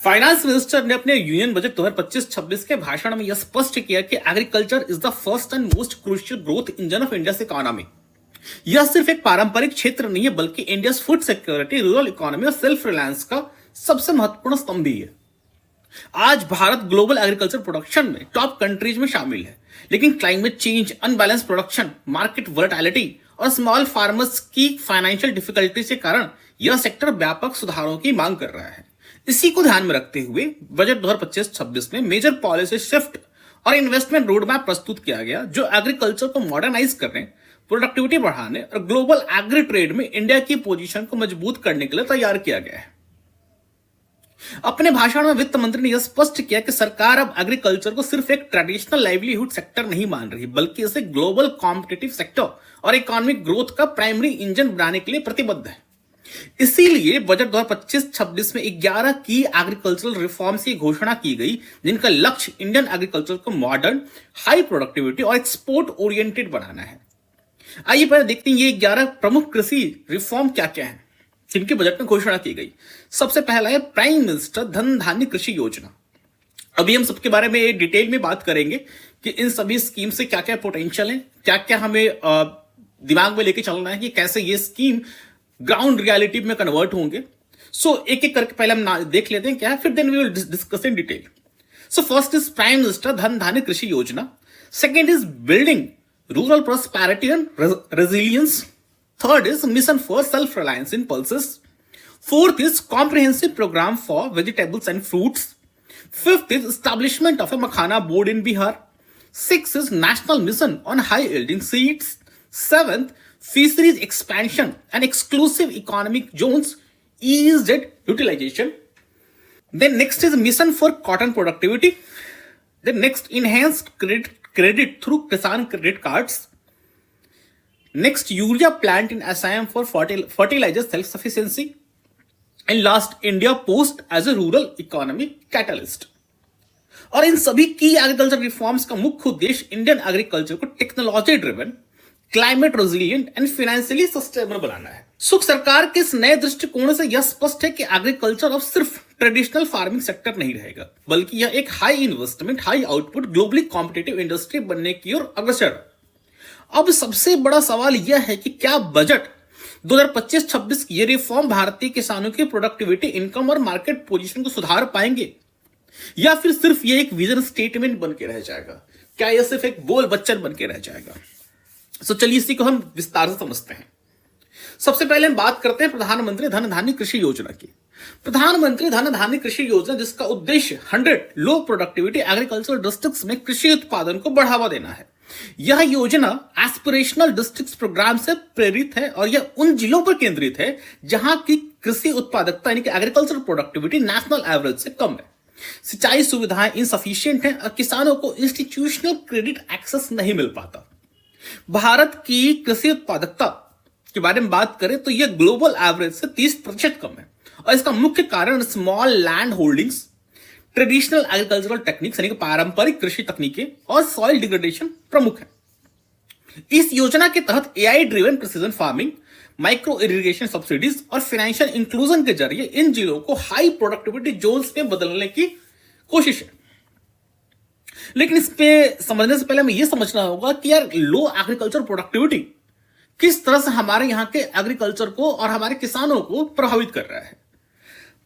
Finance minister ने अपने union budget 2025-26 के भाषण में यह स्पष्ट किया कि agriculture is the first and most crucial growth engine of India economy. यह सिर्फ एक पारंपरिक क्षेत्र नहीं है, बल्कि India food security, rural economy और सेल्फ रिलायंस का सबसे महत्वपूर्ण स्तंभ भी है। आज भारत ग्लोबल एग्रीकल्चर प्रोडक्शन में टॉप कंट्रीज में शामिल है, लेकिन climate change, unbalance production, market volatility और स्मॉल फार्मर्स की फाइनेंशियल डिफिकल्टीज के कारण यह सेक्टर व्यापक सुधारों की मांग कर रहा है। इसी को ध्यान में रखते हुए बजट 2025-26 में मेजर पॉलिसी शिफ्ट और इन्वेस्टमेंट रोड मैप प्रस्तुत किया गया, जो एग्रीकल्चर को मॉडर्नाइज करने, प्रोडक्टिविटी बढ़ाने और ग्लोबल एग्री ट्रेड में इंडिया की पोजीशन को मजबूत करने के लिए तैयार किया गया है। अपने भाषण में वित्त मंत्री ने यह स्पष्ट किया कि सरकार अब एग्रीकल्चर को सिर्फ एक ट्रेडिशनल लाइवलीहुड सेक्टर नहीं मान रही, बल्कि इसे ग्लोबल कॉम्पिटिटिव सेक्टर और इकोनॉमिक ग्रोथ का प्राइमरी इंजन बनाने के लिए प्रतिबद्ध है। इसीलिए बजट 2025-26 में 11 की एग्रीकल्चरल रिफॉर्म्स की घोषणा की गई, जिनका लक्ष्य इंडियन एग्रीकल्चर को मॉडर्न, हाई प्रोडक्टिविटी और एक्सपोर्ट ओरिएंटेड बनाना है। आइए पहले देखते हैं ये 11 प्रमुख कृषि रिफॉर्म क्या क्या है जिनके बजट में घोषणा की गई। सबसे पहला है प्राइम मिनिस्टर धन धान्य कृषि योजना। अभी हम सबके बारे में डिटेल में बात करेंगे कि इन सभी स्कीम से क्या क्या पोटेंशियल है, क्या क्या हमें दिमाग में लेके चलना है कि कैसे ये स्कीम ग्राउंड रियलिटी में कन्वर्ट होंगे। एक एक करके पहले हम देख लेते हैं क्या है, फिर then we will discuss in detail. First is prime minister Dhan Dhanya Krishi Yojana. Second is building rural prosperity and resilience. Third is mission for self reliance in pulses. Fourth is comprehensive programme for vegetables and fruits. Fifth is establishment of a makhana board in Bihar. Six is national mission on high yielding seeds. Seventh, fisheries expansion and exclusive economic zones, EEZ utilization. Then next is mission for cotton productivity. Then next, enhanced credit through Kisan credit cards. Next, urea plant in Assam for fertilizer self-sufficiency. And last, India post as a rural economy catalyst. और इन सभी की agriculture reforms का मुख्य उद्देश्य Indian agriculture को technology driven, climate resilient and financially sustainable बनाना है। सरकार के इस नए दृष्टिकोण से यह स्पष्ट है कि एग्रीकल्चर अब सिर्फ ट्रेडिशनल फार्मिंग सेक्टर नहीं रहेगा, बल्कि यह एक high investment, high output, globally competitive industry बनने की ओर अग्रसर है। अब सबसे बड़ा सवाल यह है कि क्या बजट 2025-26 की ये रिफॉर्म भारतीय किसानों की प्रोडक्टिविटी, इनकम और मार्केट पोजीशन को सुधार पाएंगे, या फिर सिर्फ ये एक विजन स्टेटमेंट बन के रह जाएगा? क्या यह सिर्फ एक बोल बच्चन बन के रह जाएगा? चलिए इसी को हम विस्तार से समझते हैं। सबसे पहले हम बात करते हैं प्रधानमंत्री धन धान्य कृषि योजना की। प्रधानमंत्री धन धान्य कृषि योजना, जिसका उद्देश्य 100 लो प्रोडक्टिविटी एग्रीकल्चर डिस्ट्रिक्ट्स में कृषि उत्पादन को बढ़ावा देना है। यह योजना एस्पिरेशनल डिस्ट्रिक्ट्स प्रोग्राम से प्रेरित है और यह उन जिलों पर केंद्रित है जहां की कृषि उत्पादकता यानी कि एग्रीकल्चर प्रोडक्टिविटी नेशनल एवरेज से कम है, सिंचाई सुविधाएं इनसफिशिएंट हैं और किसानों को इंस्टीट्यूशनल क्रेडिट एक्सेस नहीं मिल पाता। भारत की कृषि उत्पादकता के बारे में बात करें तो यह ग्लोबल एवरेज से 30% कम है और इसका मुख्य कारण small land holdings, traditional agricultural techniques यानी कि पारंपरिक कृषि तकनीकें और सॉइल डिग्रेडेशन प्रमुख है। इस योजना के तहत AI driven precision farming, micro irrigation subsidies और फाइनेंशियल इंक्लूजन के जरिए इन जिलों को हाई प्रोडक्टिविटी जोन्स में बदलने की कोशिश है। लेकिन इस पे समझने से पहले हमें यह समझना होगा कि यार लो एग्रीकल्चर प्रोडक्टिविटी किस तरह से हमारे यहां के एग्रीकल्चर को और हमारे किसानों को प्रभावित कर रहा है।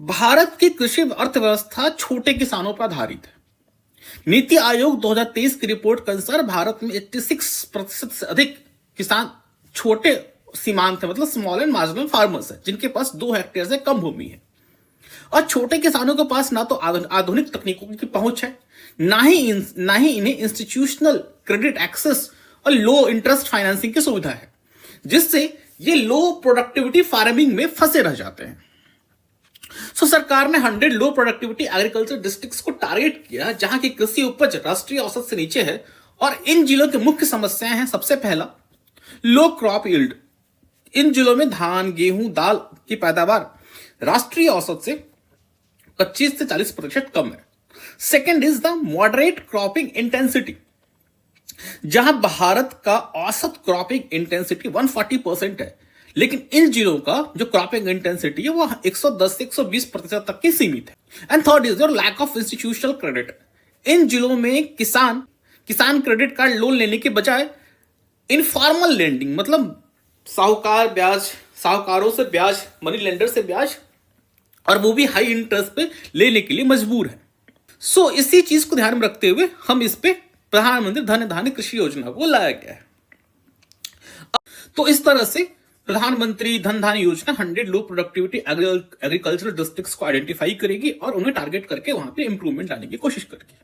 भारत की कृषि अर्थव्यवस्था छोटे किसानों पर आधारित है। नीति आयोग 2023 की रिपोर्ट के अनुसार भारत में 86% से अधिक किसान छोटे सीमांत है, मतलब स्मॉल एंड मार्जिनल फार्मर्स है, जिनके पास 2 हेक्टेयर से कम भूमि है। और छोटे किसानों के पास ना तो आधुनिक तकनीकों की पहुंच है, ना ही इन्हें इंस्टीट्यूशनल क्रेडिट एक्सेस और लो इंटरेस्ट फाइनेंसिंग की सुविधा है, जिससे ये लो प्रोडक्टिविटी फार्मिंग में फंसे रह जाते हैं। सरकार ने 100 लो प्रोडक्टिविटी एग्रीकल्चर डिस्ट्रिक्ट्स को टारगेट किया जहां की कृषि उपज राष्ट्रीय औसत से नीचे है और इन जिलों की मुख्य समस्याएं हैं। सबसे पहला, लो क्रॉप यील्ड। इन जिलों में धान, गेहूं, दाल की पैदावार राष्ट्रीय औसत से 25 से 40% कम है। Second is the moderate cropping intensity, जहां भारत का औसत क्रॉपिंग इंटेंसिटी 140% है, लेकिन इन जिलों का जो क्रॉपिंग इंटेंसिटी है वो 110 से 120% तक की सीमित है। And third is your lack of institutional credit. इन जिलों में किसान क्रेडिट कार्ड लोन लेने के बजाय इनफॉर्मल लेंडिंग, मतलब साहूकारों से ब्याज, मनी लेंडर से ब्याज, और वो भी हाई इंटरेस्ट पे लेने के लिए मजबूर है। सो इसी चीज को ध्यान में रखते हुए हम इस पे प्रधानमंत्री धन धान्य कृषि योजना को लाया गया है। तो इस तरह से प्रधानमंत्री धन धान्य योजना 100 लो प्रोडक्टिविटी एग्रीकल्चरल डिस्ट्रिक्ट्स को आइडेंटिफाई करेगी और उन्हें टारगेट करके वहां पे इंप्रूवमेंट लाने की कोशिश करेगी।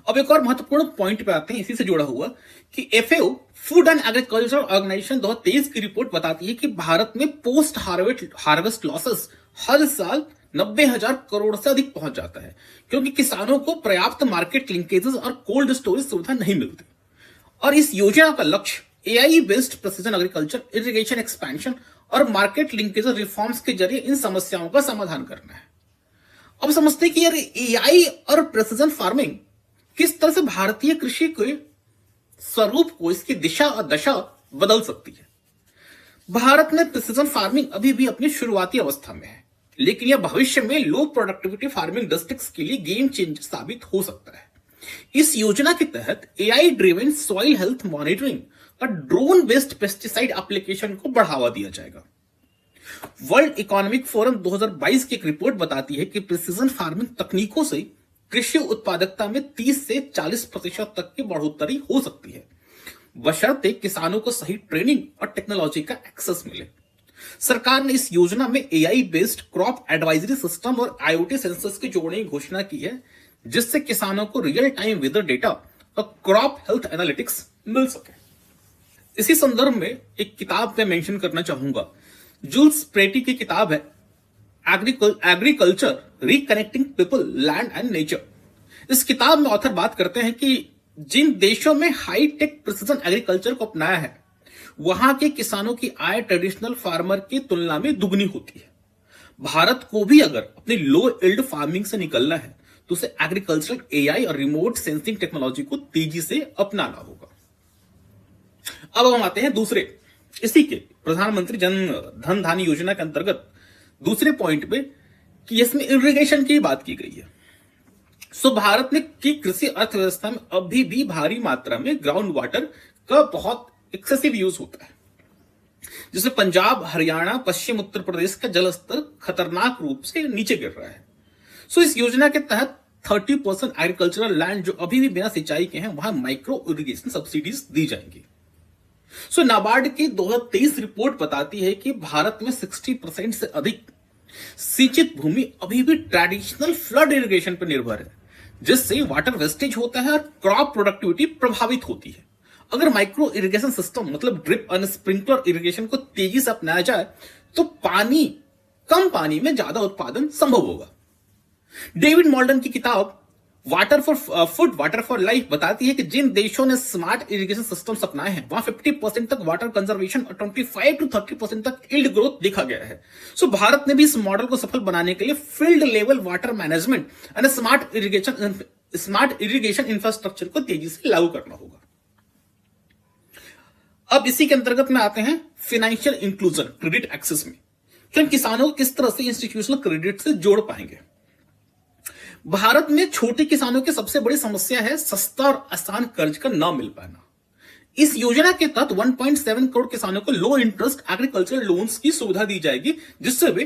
अब एक और महत्वपूर्ण पॉइंट पे आते हैं इसी से जुड़ा हुआ कि FAO food and agriculture organisation 2023 की रिपोर्ट बताती है कि भारत में पोस्ट हार्वेस्ट लॉसेस हर साल 90,000 करोड़ से अधिक पहुंच जाता है, क्योंकि किसानों को पर्याप्त मार्केट लिंकेजेस और कोल्ड स्टोरेज सुविधा नहीं मिलती। और इस योजना का लक्ष्य AI based precision agriculture, irrigation expansion और मार्केट लिंकेज रिफॉर्म्स के जरिए इन समस्याओं का समाधान करना है। अब समझते हैं कि यार एआई और प्रिसीजन फार्मिंग किस तरह से भारतीय कृषि के स्वरूप को, इसकी दिशा और दशा बदल सकती है। भारत में प्रिसीजन फार्मिंग अभी भी अपनी शुरुआती अवस्था में है, लेकिन यह भविष्य में लो प्रोडक्टिविटी फार्मिंग डिस्ट्रिक्ट्स के लिए गेम चेंजर साबित हो सकता है। इस योजना के तहत AI driven soil health monitoring और ड्रोन बेस्ड पेस्टिसाइड एप्लीकेशन को बढ़ावा दिया जाएगा। वर्ल्ड इकोनॉमिक फोरम 2022 की एक रिपोर्ट बताती है कि प्रिसीजन फार्मिंग तकनीकों से कृषि उत्पादकता में 30 से 40% तक की बढ़ोतरी हो सकती है, बशर्ते किसानों को सही ट्रेनिंग और टेक्नोलॉजी का एक्सेस मिले। सरकार ने इस योजना में AI based crop advisory system और आईओटी सेंसर्स के जोड़ने की घोषणा की है, जिससे किसानों को रियल टाइम वेदर डेटा और क्रॉप हेल्थ एनालिटिक्स मिल सके। इसी संदर्भ में एक किताब मैं मेंशन करना चाहूंगा, जूल्स प्रेटी की किताब है agriculture reconnecting people, land and nature. इस किताब में ऑथर बात करते हैं कि जिन देशों में हाई टेक प्रिसीजन एग्रीकल्चर को अपनाया है, वहां के किसानों की आय ट्रेडिशनल फार्मर की तुलना में दुगनी होती है। भारत को भी अगर अपनी लो यील्ड फार्मिंग से निकलना है तो उसे एग्रीकल्चरल एआई और रिमोट सेंसिंग टेक्नोलॉजी को तेजी से अपनाना होगा। अब हम आते हैं दूसरे, इसी के प्रधानमंत्री जन धन धान्य योजना के अंतर्गत दूसरे पॉइंट पे कि इसमें इरिगेशन की बात की गई है। सो भारत में की कृषि अर्थव्यवस्था में अभी भी भारी मात्रा में ग्राउंड वाटर का बहुत एक्सेसिव यूज होता है, जिसमें पंजाब, हरियाणा, पश्चिम उत्तर प्रदेश का जल स्तर खतरनाक रूप से नीचे गिर रहा है। सो इस योजना के तहत 30% एग्रीकल्चरल लैंड जो अभी भी बिना सिंचाई के हैं, वहां माइक्रो इरिगेशन सब्सिडीज दी जाएंगी। सो नाबार्ड की 2023 रिपोर्ट बताती है कि भारत में 60% से अधिक सिंचित भूमि अभी भी ट्रेडिशनल फ्लड इरिगेशन पर निर्भर है, जिससे वाटर वेस्टेज होता है और क्रॉप प्रोडक्टिविटी प्रभावित होती है। अगर माइक्रो इरिगेशन सिस्टम मतलब ड्रिप और स्प्रिंकलर इरिगेशन को तेजी से अपनाया जाए तो कम पानी में ज्यादा उत्पादन संभव होगा। डेविड मॉल्डन की किताब water for food, water for life बताती है कि जिन देशों ने स्मार्ट इरिगेशन सिस्टम्स अपनाए हैं, वहां 50% तक वाटर कंजर्वेशन और 25 to 30% तक यील्ड ग्रोथ देखा गया है। सो भारत ने भी इस मॉडल को सफल बनाने के लिए field level water management and smart irrigation infrastructure को तेजी से लागू करना होगा। अब इसी के अंतर्गत में आते हैं फाइनेंशियल इंक्लूजन, क्रेडिट एक्सेस में कि हम किसानों को किस तरह से इंस्टीट्यूशनल क्रेडिट से जोड़ पाएंगे। भारत में छोटे किसानों की सबसे बड़ी समस्या है सस्ता और आसान कर्ज का न मिल पाना। इस योजना के तहत 1.7 करोड़ किसानों को लो इंटरेस्ट एग्रीकल्चर लोन्स की सुविधा दी जाएगी, जिससे वे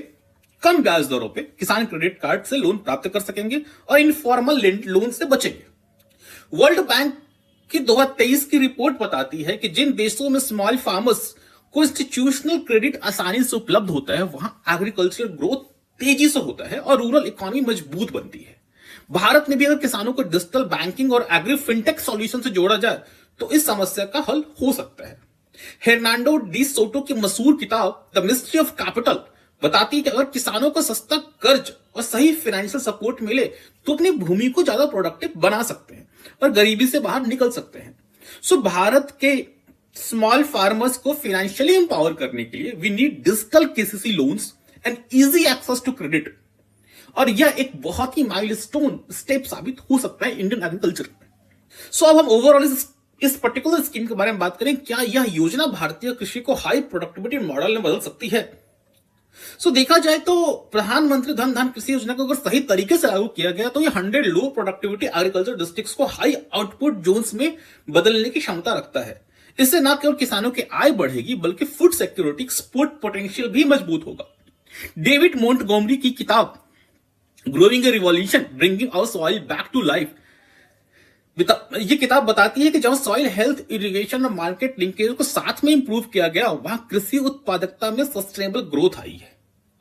कम ब्याज दरों पे किसान क्रेडिट कार्ड से लोन प्राप्त कर सकेंगे और इनफॉर्मल लोन से बचेंगे। वर्ल्ड बैंक की 2023 की रिपोर्ट बताती है कि जिन देशों में स्मॉल फार्मर्स को इंस्टीट्यूशनल क्रेडिट आसानी से उपलब्ध होता है, वहां एग्रीकल्चर ग्रोथ तेजी से होता है और रूरल इकोनॉमी मजबूत बनती है। भारत में भी अगर किसानों को डिजिटल बैंकिंग और एग्री फिनटेक सॉल्यूशन से जोड़ा जाए तो इस समस्या का हल हो सकता है। हेर्नांडो डी सोटो की मशहूर किताब द मिस्ट्री ऑफ कैपिटल बताती है कि अगर किसानों को सस्ता कर्ज और सही फाइनेंशियल सपोर्ट मिले तो अपनी भूमि को ज्यादा प्रोडक्टिव बना सकते हैं और गरीबी से बाहर निकल सकते हैं। सो भारत के स्मॉल फार्मर्स को फाइनेंशियली एम्पावर करने के लिए we need digital KCC loans and easy access to credit, और यह एक बहुत ही माइलस्टोन स्टेप साबित हो सकता है इंडियन एग्रीकल्चर में। सो अब हम ओवरऑल इस पर्टिकुलर स्कीम के बारे में बात करें, क्या यह योजना भारतीय कृषि को हाई प्रोडक्टिविटी मॉडल में बदल सकती है? देखा जाए तो प्रधानमंत्री धन धान कृषि योजना को अगर सही तरीके से लागू किया गया तो ये 100 लो प्रोडक्टिविटी एग्रीकल्चर डिस्ट्रिक्ट्स को हाई आउटपुट जोन्स में बदलने की क्षमता रखता है। इससे न केवल किसानों की आय बढ़ेगी बल्कि फूड सिक्योरिटी, एक्सपोर्ट पोटेंशियल भी मजबूत होगा। डेविड मोंटगोमरी की किताब growing a revolution bringing our soil back to life, ये किताब बताती है कि जब सॉइल हेल्थ, इरिगेशन और मार्केट लिंकेज को साथ में इंप्रूव किया गया, वहां कृषि उत्पादकता में सस्टेनेबल ग्रोथ आई है।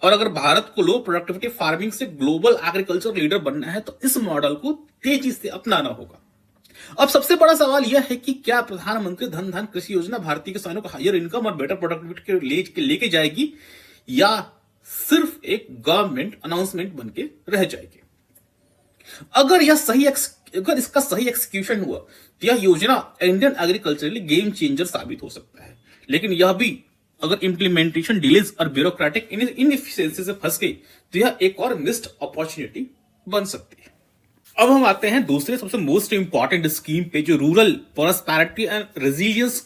और अगर भारत को लो प्रोडक्टिविटी फार्मिंग से ग्लोबल एग्रीकल्चर लीडर बनना है तो इस मॉडल को तेजी से अपनाना होगा। अब सबसे बड़ा सवाल यह है कि क्या प्रधानमंत्री धन धान कृषि योजना भारतीय किसानों को हायर इनकम और बेटर प्रोडक्टिविटी के लेके जाएगी या सिर्फ एक गवर्नमेंट अनाउंसमेंट बन के रह जाएगी? अगर इसका सही एक्सक्यूशन हुआ तो यह योजना इंडियन एग्रीकल्चरली गेम चेंजर साबित हो सकता है। लेकिन यह भी अगर इंप्लीमेंटेशन डिलेज और ब्यूरोक्रेटिक इनएफिशिएंसी से फंस गई तो यह एक और मिस्ड अपॉर्चुनिटी बन सकती है। अब हम आते हैं दूसरे सबसे मोस्ट इंपॉर्टेंट स्कीम पे जो रूरल प्रोस्पेरिटी एंड रेजिलियंस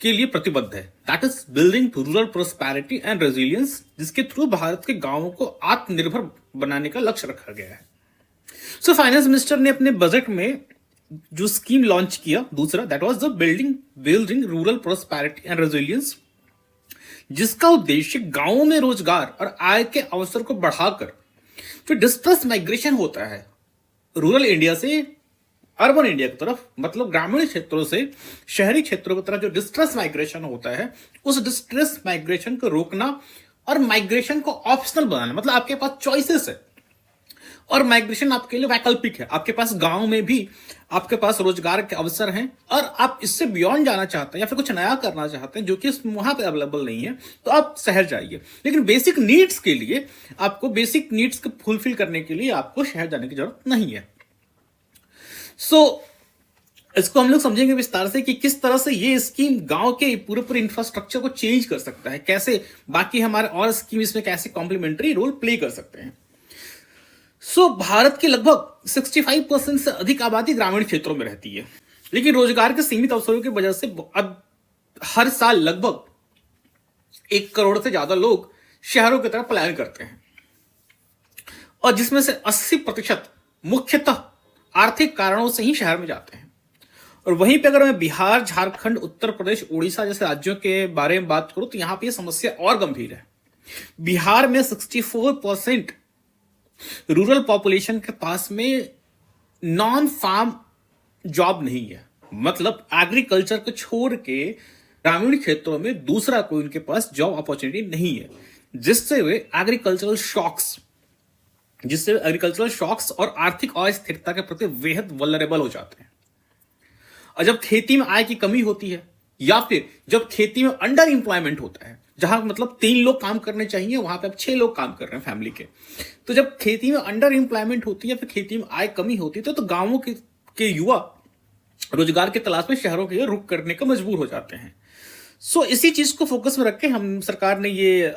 के लिए प्रतिबद्ध है, that is building rural prosperity and resilience, जिसके थ्रू भारत के गांवों को आत्मनिर्भर बनाने का लक्ष्य रखा गया है। फाइनेंस मिनिस्टर ने अपने बजट में जो स्कीम लॉन्च किया दूसरा, that was the building rural prosperity and resilience, जिसका उद्देश्य गांवों में रोजगार और आय के अवसर को बढ़ाकर जो डिस्ट्रेस माइग्रेशन होता है रूरल इंडिया से अर्बन इंडिया की तरफ, मतलब ग्रामीण क्षेत्रों से शहरी क्षेत्रों की तरफ जो डिस्ट्रेस माइग्रेशन होता है, उस डिस्ट्रेस माइग्रेशन को रोकना और माइग्रेशन को ऑप्शनल बनाना, मतलब आपके पास चॉइसेस है और माइग्रेशन आपके लिए वैकल्पिक है। आपके पास गांव में भी आपके पास रोजगार के अवसर हैं और आप इससे बियॉन्ड जाना चाहते हैं या फिर कुछ नया करना चाहते हैं जो कि वहां पे अवेलेबल नहीं है तो आप शहर जाइए। लेकिन बेसिक नीड्स के लिए आपको बेसिक नीड्स को फुलफिल करने के लिए आपको शहर जाने की जरूरत नहीं है। इसको हम लोग समझेंगे विस्तार से कि किस तरह से ये स्कीम गांव के पूरे इंफ्रास्ट्रक्चर को चेंज कर सकता है, कैसे बाकी हमारे और स्कीम इसमें कैसे कॉम्प्लीमेंट्री रोल प्ले कर सकते हैं। भारत की लगभग 65% से अधिक आबादी ग्रामीण क्षेत्रों में रहती है, लेकिन रोजगार के सीमित अवसरों की वजह से अब हर साल लगभग 1 करोड़ से ज्यादा लोग शहरों की तरफ पलायन करते हैं और जिसमें से 80% मुख्यतः आर्थिक कारणों से ही शहर में जाते हैं। और वहीं पे अगर मैं बिहार, झारखंड, उत्तर प्रदेश, उड़ीसा जैसे राज्यों के बारे में बात करूं तो यहां पे यह समस्या और गंभीर है। बिहार में 64% रूरल पॉपुलेशन के पास में नॉन फार्म जॉब नहीं है, मतलब एग्रीकल्चर को छोड़ के ग्रामीण क्षेत्रों में दूसरा कोई उनके पास जॉब अपॉर्चुनिटी नहीं है, जिससे वे एग्रीकल्चरल शॉक्स और आर्थिक अस्थिरता के प्रति बेहद वल्नरेबल हो जाते हैं। और जब खेती में आय की कमी होती है या फिर जब खेती में अंडर एम्प्लॉयमेंट होता है, जहां मतलब 3 लोग काम करने चाहिए वहां पे अब 6 लोग काम कर रहे हैं फैमिली के, तो जब खेती में अंडर एम्प्लॉयमेंट होती है, फिर खेती में आय कमी होती है तो गांवों के युवा रोजगार की तलाश में शहरों के लिए रुख करने का मजबूर हो जाते हैं। इसी चीज को फोकस में रख के हम सरकार ने ये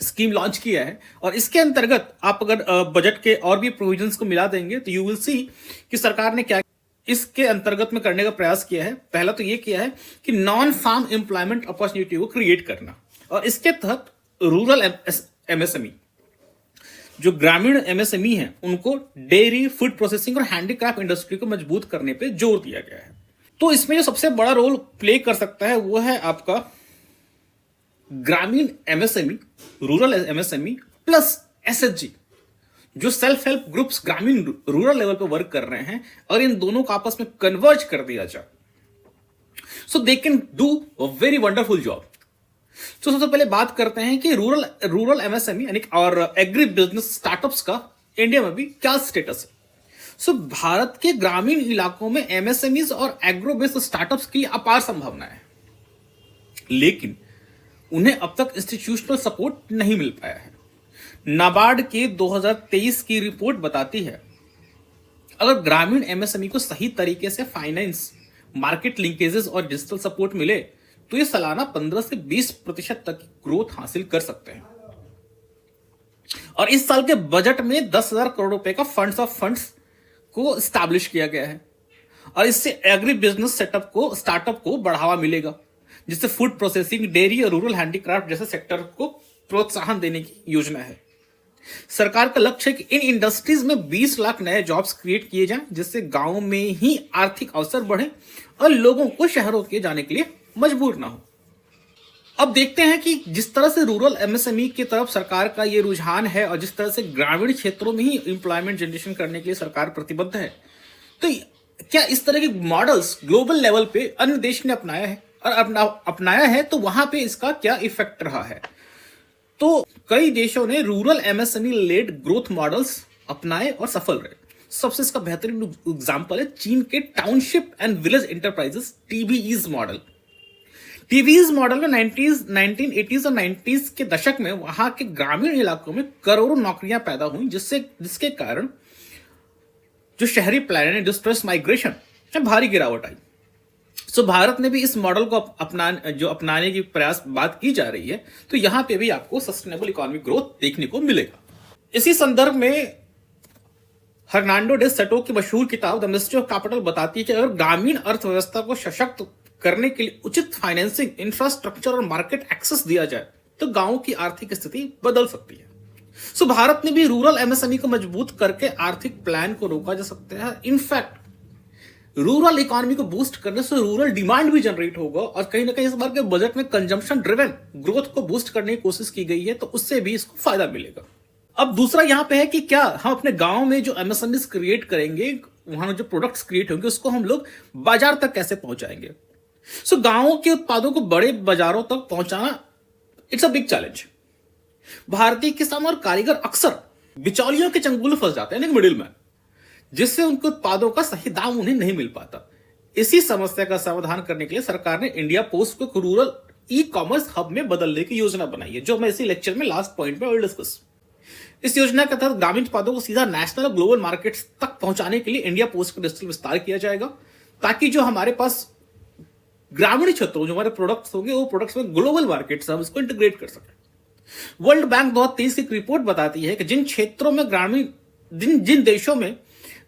स्कीम लॉन्च किया है और इसके अंतर्गत आप अगर बजट के और भी प्रोविजंस को मिला देंगे तो यू विल सी कि सरकार ने क्या इसके अंतर्गत में करने का प्रयास किया है। पहला तो यह किया है कि नॉन फार्म एम्प्लॉयमेंट अपॉर्चुनिटी को क्रिएट करना और इसके तहत रूरल एमएसएमई, जो ग्रामीण एमएसएमई हैं, उनको डेयरी, फूड प्रोसेसिंग और हैंडीक्राफ्ट इंडस्ट्री को मजबूत करने पे जोर दिया गया है। तो इसमें जो सबसे बड़ा रोल प्ले कर सकता है वो है आपका ग्रामीण MSME, rural MSME plus SHG, जो सेल्फ हेल्प ग्रुप्स ग्रामीण रूरल लेवल पर वर्क कर रहे हैं, और इन दोनों को आपस में कन्वर्ज कर दिया जाए so they can do a very wonderful job. सबसे पहले बात करते हैं कि रूरल एमएसएमई यानी और एग्री बिजनेस स्टार्टअप्स का इंडिया में भी क्या स्टेटस है। भारत के ग्रामीण इलाकों में एमएसएमईज और एग्रो बेस्ड स्टार्टअप्स की अपार संभावना है, लेकिन उन्हें अब तक इंस्टीट्यूशनल सपोर्ट नहीं मिल पाया है। नाबार्ड की 2023 की रिपोर्ट बताती है अगर ग्रामीण एमएसएमई को सही तरीके से फाइनेंस, मार्केट लिंकेजेस और डिजिटल सपोर्ट मिले तो ये सालाना 15 से 20% तक की ग्रोथ हासिल कर सकते हैं। और इस साल के बजट में 10,000 करोड़ रुपए का फंड्स ऑफ फंड्स को स्टैब्लिश किया गया है। और इससे एग्री बिजनेस स्टार्टअप को बढ़ावा मिलेगा, जिससे फूड प्रोसेसिंग, डेयरी और रूरल हैंडीक्राफ्ट जैसे सेक्टर को प्रोत्साहन देने की योजना है। सरकार का लक्ष्य है कि इन इंडस्ट्रीज में 20 लाख नए जॉब्स क्रिएट किए जाएं, जिससे गांव में ही आर्थिक अवसर बढ़े और लोगों को शहरों के जाने के लिए मजबूर ना हो। अब देखते हैं कि जिस तरह से रूरल एमएसएमई की तरफ सरकार का ये रुझान है और जिस तरह से ग्रामीण क्षेत्रों में ही एम्प्लॉयमेंट जनरेशन करने के लिए सरकार प्रतिबद्ध है, तो क्या इस तरह के मॉडल्स ग्लोबल लेवल पे अन्य देश ने अपनाया है, और अपनाया है तो वहां पे इसका क्या इफेक्ट रहा है? तो कई देशों ने rural MSME led growth models अपनाए और सफल रहे। सबसे इसका बेहतरीन एग्जांपल है चीन के township and village enterprises TBEs model. TBEs model में 1980s और 90s के दशक में वहां के ग्रामीण इलाकों में करोड़ों नौकरियां पैदा हुई, जिसके कारण जो शहरी प्लान इंडस्ट्रियल माइग्रेशन में भारी गिरावट आई। सो भारत ने भी इस मॉडल को अपनाने की प्रयास बात की जा रही है, तो यहां पे भी आपको सस्टेनेबल इकोनॉमिक ग्रोथ देखने को मिलेगा। इसी संदर्भ में हर्नांडो डे सोटो की मशहूर किताब द मिस्ट्री ऑफ कैपिटल बताती है कि अगर ग्रामीण अर्थव्यवस्था को सशक्त करने के लिए उचित फाइनेंसिंग, इंफ्रास्ट्रक्चर और मार्केट एक्सेस दिया जाए तो गांवों की आर्थिक स्थिति बदल सकती है। सो भारत ने भी रूरल एमएसएमई को मजबूत करके आर्थिक प्लान को रोका जा सकता है। इनफैक्ट रूरल इकोनॉमी को बूस्ट करने से रूरल डिमांड भी जनरेट होगा और कहीं ना कहीं इस बार के बजट में कंजम्पशन ड्रिवन ग्रोथ को बूस्ट करने की कोशिश की गई है, तो उससे भी इसको फायदा मिलेगा। अब दूसरा यहां पे है कि क्या हम अपने गांव में जो एमएसएमईज क्रिएट करेंगे, वहां जो प्रोडक्ट्स क्रिएट होंगे उसको हम लोग बाजार तक कैसे पहुंचाएंगे। सो गांवों के उत्पादों को बड़े बाजारों तक पहुंचाना इट्स अ बिग चैलेंज। भारतीय किसान और कारीगर अक्सर बिचौलियों के चंगुल फंस जाते हैं, मिडिल मैन, जिससे उनके उत्पादों का सही दाम उन्हें नहीं मिल पाता। इसी समस्या का समाधान करने के लिए सरकार ने इंडिया पोस्ट को रूरल ई कॉमर्स हब में बदलने की योजना बनाई है, जो मैं इसी लेक्चर में लास्ट पॉइंट में डिस्कस। इस योजना के तहत ग्रामीण उत्पादों को सीधा नेशनल और ग्लोबल मार्केट्स तक पहुंचाने के लिए इंडिया पोस्ट का डिजिटल विस्तार किया जाएगा, ताकि जो हमारे पास ग्रामीण क्षेत्रों जो हमारे प्रोडक्ट्स होंगे वो प्रोडक्ट्स में ग्लोबल मार्केट से हम इसको इंटीग्रेट कर सकें। वर्ल्ड बैंक 2023 की रिपोर्ट बताती है कि जिन देशों में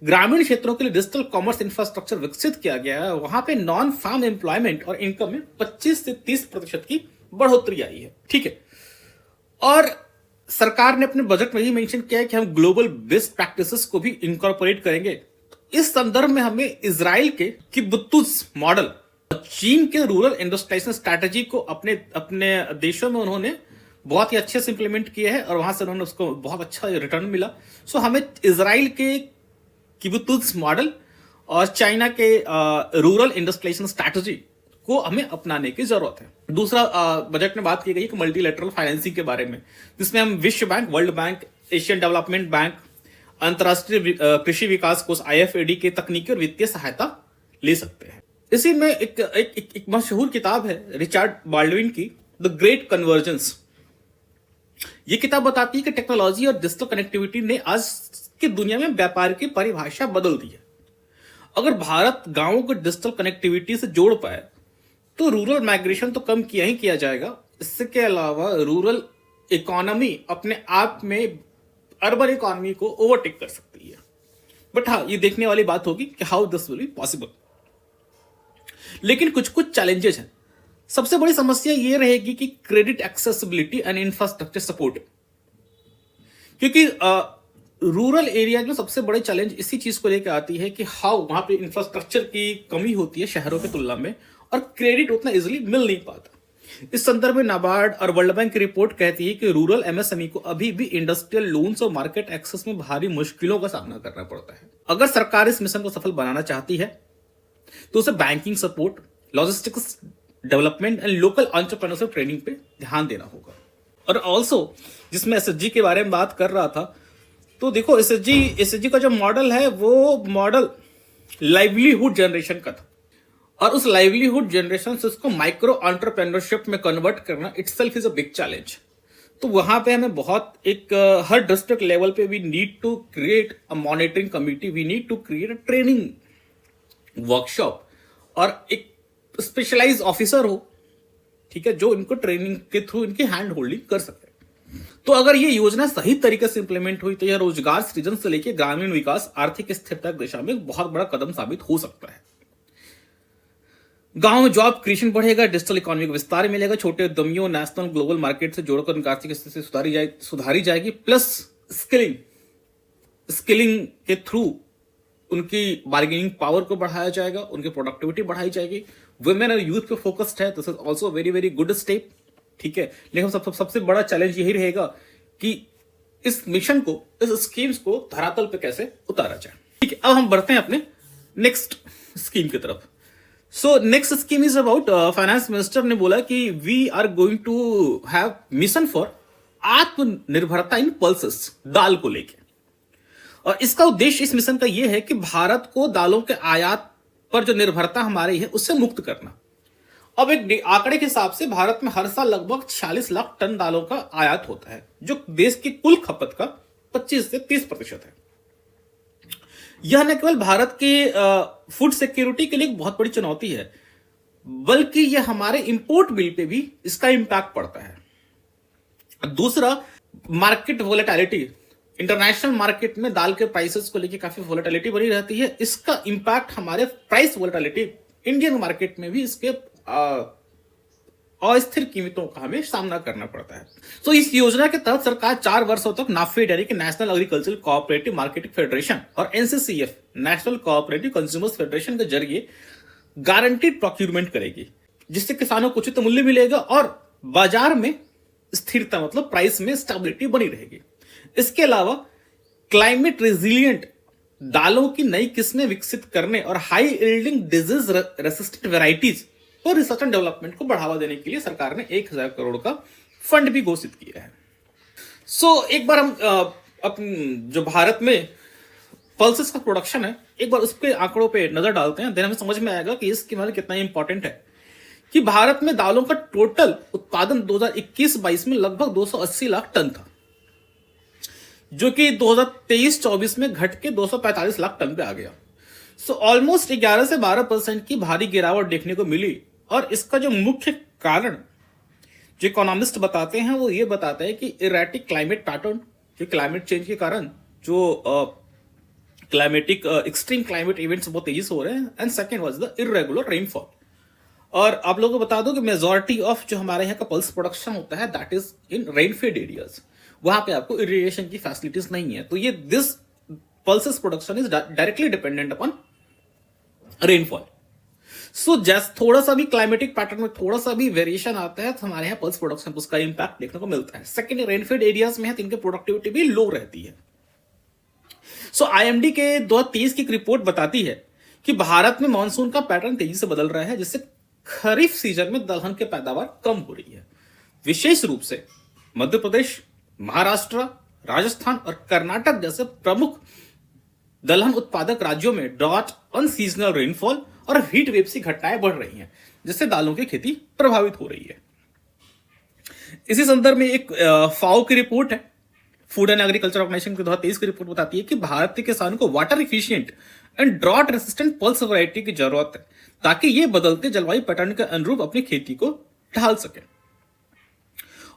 ग्रामीण क्षेत्रों के लिए डिजिटल कॉमर्स इंफ्रास्ट्रक्चर विकसित किया गया है, वहां पे नॉन फार्म एम्प्लॉयमेंट और इनकम में 25 से 30% की बढ़ोतरी आई है। ठीक है, और सरकार ने अपने बजट में ही मेंशन किया है कि हम ग्लोबल बेस्ट प्रैक्टिसेस को भी इंकॉर्पोरेट करेंगे। इस संदर्भ में हमें इजराइल के किबुत्तुज मॉडल, चीन के रूरल इंडस्ट्रियलाइजेशन स्ट्रैटेजी को अपने देशों में उन्होंने बहुत ही अच्छे से इंप्लीमेंट किया है और वहां से उन्होंने उसको बहुत अच्छा रिटर्न मिला। सो हमें इजराइल के किबुत्तुज मॉडल और चाइना के रूरल इंडस्ट्रियलाइजेशन स्ट्रैटेजी को हमें अपनाने की जरूरत है। दूसरा बजट में बात की गई कि मल्टीलैटरल फाइनेंसिंग के बारे में, जिसमें हम विश्व bank, world bank, Asian development bank, अंतर्राष्ट्रीय कृषि विकास कोष IFAD के तकनीकी और वित्तीय सहायता ले सकते हैं। इसी में एक मशहूर किताब है रिचर्ड बाल्डविन की, द ग्रेट कन्वर्जेंस। ये किताब बताती है कि टेक्नोलॉजी और डिजिटल कनेक्टिविटी ने आज की दुनिया में व्यापार की परिभाषा बदल दी है। अगर भारत गांवों को डिजिटल कनेक्टिविटी से जोड़ पाए तो रूरल माइग्रेशन तो कम किया ही किया जाएगा। इसके अलावा रूरल इकोनॉमी अपने आप में अर्बन इकोनॉमी को ओवरटेक कर सकती है। बट हाँ, ये देखने वाली बात होगी कि how this will be possible. लेकिन कुछ चैलेंजेस हैं। सबसे बड़ी समस्या यह रहेगी कि credit accessibility and infrastructure support, क्योंकि रूरल एरिया में सबसे बड़े चैलेंज इसी चीज को लेकर आती है कि हाउ वहां पे इंफ्रास्ट्रक्चर की कमी होती है शहरों की तुलना में, और क्रेडिट उतना इजिली मिल नहीं पाता। इस संदर्भ में नाबार्ड और वर्ल्ड बैंक की रिपोर्ट कहती है कि रूरल एमएसएमई को अभी भी इंडस्ट्रियल लोन्स और मार्केट एक्सेस में भारी मुश्किलों का सामना करना पड़ता है। अगर सरकार इस मिशन को सफल बनाना चाहती है तो उसे banking support, logistics development and local entrepreneurship training पे ध्यान देना होगा। और ऑल्सो जिसमें एसएचजी के बारे में बात कर रहा था, तो देखो एसएचजी का जो मॉडल है वो मॉडल लाइवलीहुड जनरेशन का था, और उस लाइवलीहुड जनरेशन से उसको माइक्रो एंटरप्रेन्योरशिप में कन्वर्ट करना itself is a big challenge. तो वहां पे हमें बहुत हर डिस्ट्रिक्ट लेवल पे we need to create a monitoring committee, we need to create a training workshop और एक स्पेशलाइज ऑफिसर हो, ठीक है, जो इनको ट्रेनिंग के थ्रू इनकी हैंड होल्डिंग कर सके। तो अगर ये योजना सही तरीके से इंप्लीमेंट हुई तो यह रोजगार सृजन से लेकर ग्रामीण विकास, आर्थिक स्थिरता की दिशा में बहुत बड़ा कदम साबित हो सकता है। गांव में जॉब क्रिएशन बढ़ेगा, डिजिटल इकोनॉमी को विस्तार मिलेगा, छोटे उद्यमियों नेशनल ग्लोबल मार्केट से जोड़कर उनकी आर्थिक स्थिति सुधारी जाएगी, प्लस स्किलिंग स्किलिंग के थ्रू उनकी बार्गेनिंग पावर को बढ़ाया जाएगा, उनकी प्रोडक्टिविटी बढ़ाई जाएगी। वुमेन और यूथ पे फोकस्ड है, this is also very very good step, ठीक है। लेकिन सबसे बड़ा चैलेंज यही रहेगा कि इस मिशन को, इस स्कीम्स को धरातल पे कैसे उतारा जाए, ठीक है। अब हम बढ़ते हैं अपने नेक्स्ट स्कीम की तरफ। So next scheme is about, finance minister ने बोला कि we are going to have mission for आत्मनिर्भरता इन पल्सेस, दाल को लेके। और इसका उद्देश्य इस मिशन का यह है कि भारत को दालों के आयात पर जो निर्भरता हमारी है उससे मुक्त करना। अब एक आंकड़े के हिसाब से भारत में हर साल लगभग 46 लाख टन दालों का आयात होता है, जो देश की कुल खपत का 25 से 30% है। यह न केवल भारत के फूड सिक्योरिटी के लिए एक बहुत बड़ी चुनौती है, बल्कि यह हमारे इंपोर्ट बिल पे भी इसका इंपैक्ट पड़ता है। दूसरा, मार्केट वोलेटिलिटी, इंटरनेशनल मार्केट में दाल के प्राइसेस को लेकर काफी वोलेटिलिटी बनी रहती है। इसका इंपैक्ट हमारे प्राइस वोलेटिलिटी इंडियन मार्केट में भी इसके अस्थिर कीमतों का हमें सामना करना पड़ता है। तो इस योजना के तहत सरकार 4 वर्षों तक नाफेड यानी कि national agricultural cooperative marketing federation और NCCF national cooperative consumers federation के जरिए गारंटीड प्रोक्यूरमेंट करेगी, जिससे किसानों को उचित मूल्य मिलेगा और बाजार में स्थिरता, मतलब प्राइस में स्टेबिलिटी बनी रहेगी। इसके अलावा क्लाइमेट रेजिलिएंट दालों की नई किस्में विकसित करने और high yielding disease resistant varieties और रिसर्च एंड डेवलपमेंट को बढ़ावा देने के लिए सरकार ने 1000 करोड़ का फंड भी घोषित किया है। सो एक बार हम जो भारत में पल्सेस का प्रोडक्शन है, एक बार उसके आंकड़ों पे नजर डालते हैं, देन हमें समझ में आएगा कि इसकी मतलब कितना इंपॉर्टेंट है। कि भारत में दालों का टोटल उत्पादन 2021-22 में लगभग 280 लाख टन था, जो कि 2023-24 में घट के 245 लाख टन पे आ गया। सो ऑलमोस्ट 11 से 12% की भारी गिरावट देखने को मिली। और इसका जो मुख्य कारण जो इकोनॉमिस्ट बताते हैं वो ये बताते हैं कि इरेटिक क्लाइमेट पैटर्न, जो क्लाइमेट चेंज के कारण जो क्लाइमेटिक एक्सट्रीम क्लाइमेट इवेंट्स बहुत तेजी से हो रहे हैं, and second was the irregular rainfall. और आप लोगों को बता दो कि मेजॉरिटी ऑफ जो हमारे यहाँ का पल्स प्रोडक्शन होता है that is in rainfed areas, वहां पे आपको इरिगेशन की फैसिलिटीज नहीं है। तो ये this pulses production is directly dependent upon rainfall. So just थोड़ा सा भी क्लाइमेटिक पैटर्न में थोड़ा सा भी वेरिएशन आता है तो हमारे यहाँ पल्स प्रोडक्शन उसका इंपैक्ट देखने को मिलता है। सेकेंड, रेनफेड एरियाज में है तो इनकी प्रोडक्टिविटी भी लो रहती है। सो आईएमडी के 2023 की एक रिपोर्ट बताती है कि भारत में मानसून का पैटर्न तेजी से बदल रहा है, जिससे खरीफ सीजन में दलहन की पैदावार कम हो रही है। विशेष रूप से मध्य प्रदेश, महाराष्ट्र, राजस्थान और कर्नाटक जैसे प्रमुख दलहन उत्पादक राज्यों में ड्रॉट, अनसीजनल रेनफॉल और हीट वेव की घटनाएं बढ़ रही हैं, जिससे दालों की खेती प्रभावित हो रही है। इसी संदर्भ में एक फाओ की रिपोर्ट है, फूड एंड एग्रीकल्चर ऑर्गेनाइजेशन की 2023 की रिपोर्ट बताती है कि भारत के किसानों को water efficient and drought resistant pulse variety की जरूरत है, ताकि ये बदलते जलवायु पैटर्न के अनुरूप अपनी खेती को ढाल सके।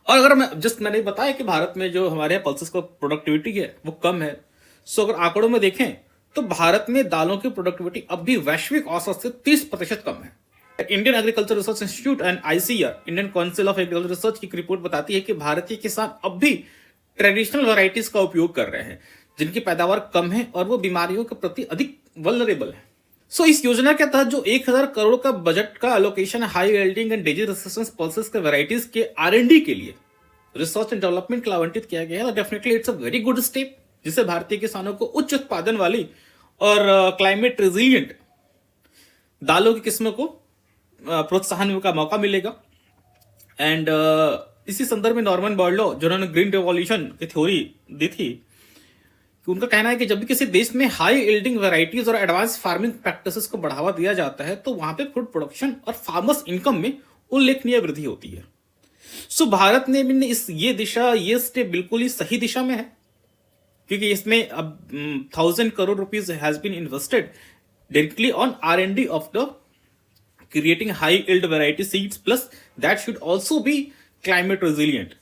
और अगर मैंने बताया कि भारत में जो हमारे यहाँ पल्सेस का प्रोडक्टिविटी है वो कम है। सो अगर आंकड़ों में देखें तो भारत में दालों की प्रोडक्टिविटी अब भी वैश्विक औसत से 30% कम है। Indian agriculture research institute and ICR, Indian council of agriculture research की रिपोर्ट बताती है कि भारतीय किसान अब भी ट्रेडिशनल वैरायटीज का उपयोग कर रहे हैं, जिनकी पैदावार कम है और वो बीमारियों के प्रति अधिक वल्नरेबल है। सो इस योजना के तहत जो 1000 करोड़ का बजट का allocation high yielding and disease resistance pulses के वैरायटीज के आर&डी के लिए, रिसर्च एंड डेवलपमेंट के लिए आवंटित किया गया है, definitely it's a very good step, जिससे भारतीय किसानों को उच्च उत्पादन वाली और क्लाइमेट रेजिलिएंट दालों की किस्मों को प्रोत्साहन का मौका मिलेगा। एंड इसी संदर्भ में नॉर्मन बॉर्डलो, जिन्होंने ग्रीन रेवोल्यूशन की थ्योरी दी थी, कि उनका कहना है कि जब भी किसी देश में हाई यील्डिंग वैरायटीज और एडवांस फार्मिंग प्रैक्टिसेस को बढ़ावा दिया जाता है तो वहां पे फूड प्रोडक्शन और फार्मर्स इनकम में उल्लेखनीय वृद्धि होती है। सो भारत ने ये स्टेप बिल्कुल ही सही दिशा में है, क्योंकि इसमें अब 1000 crore rupees has been invested directly on R&D of the creating high yield variety seeds, plus that should also be climate resilient.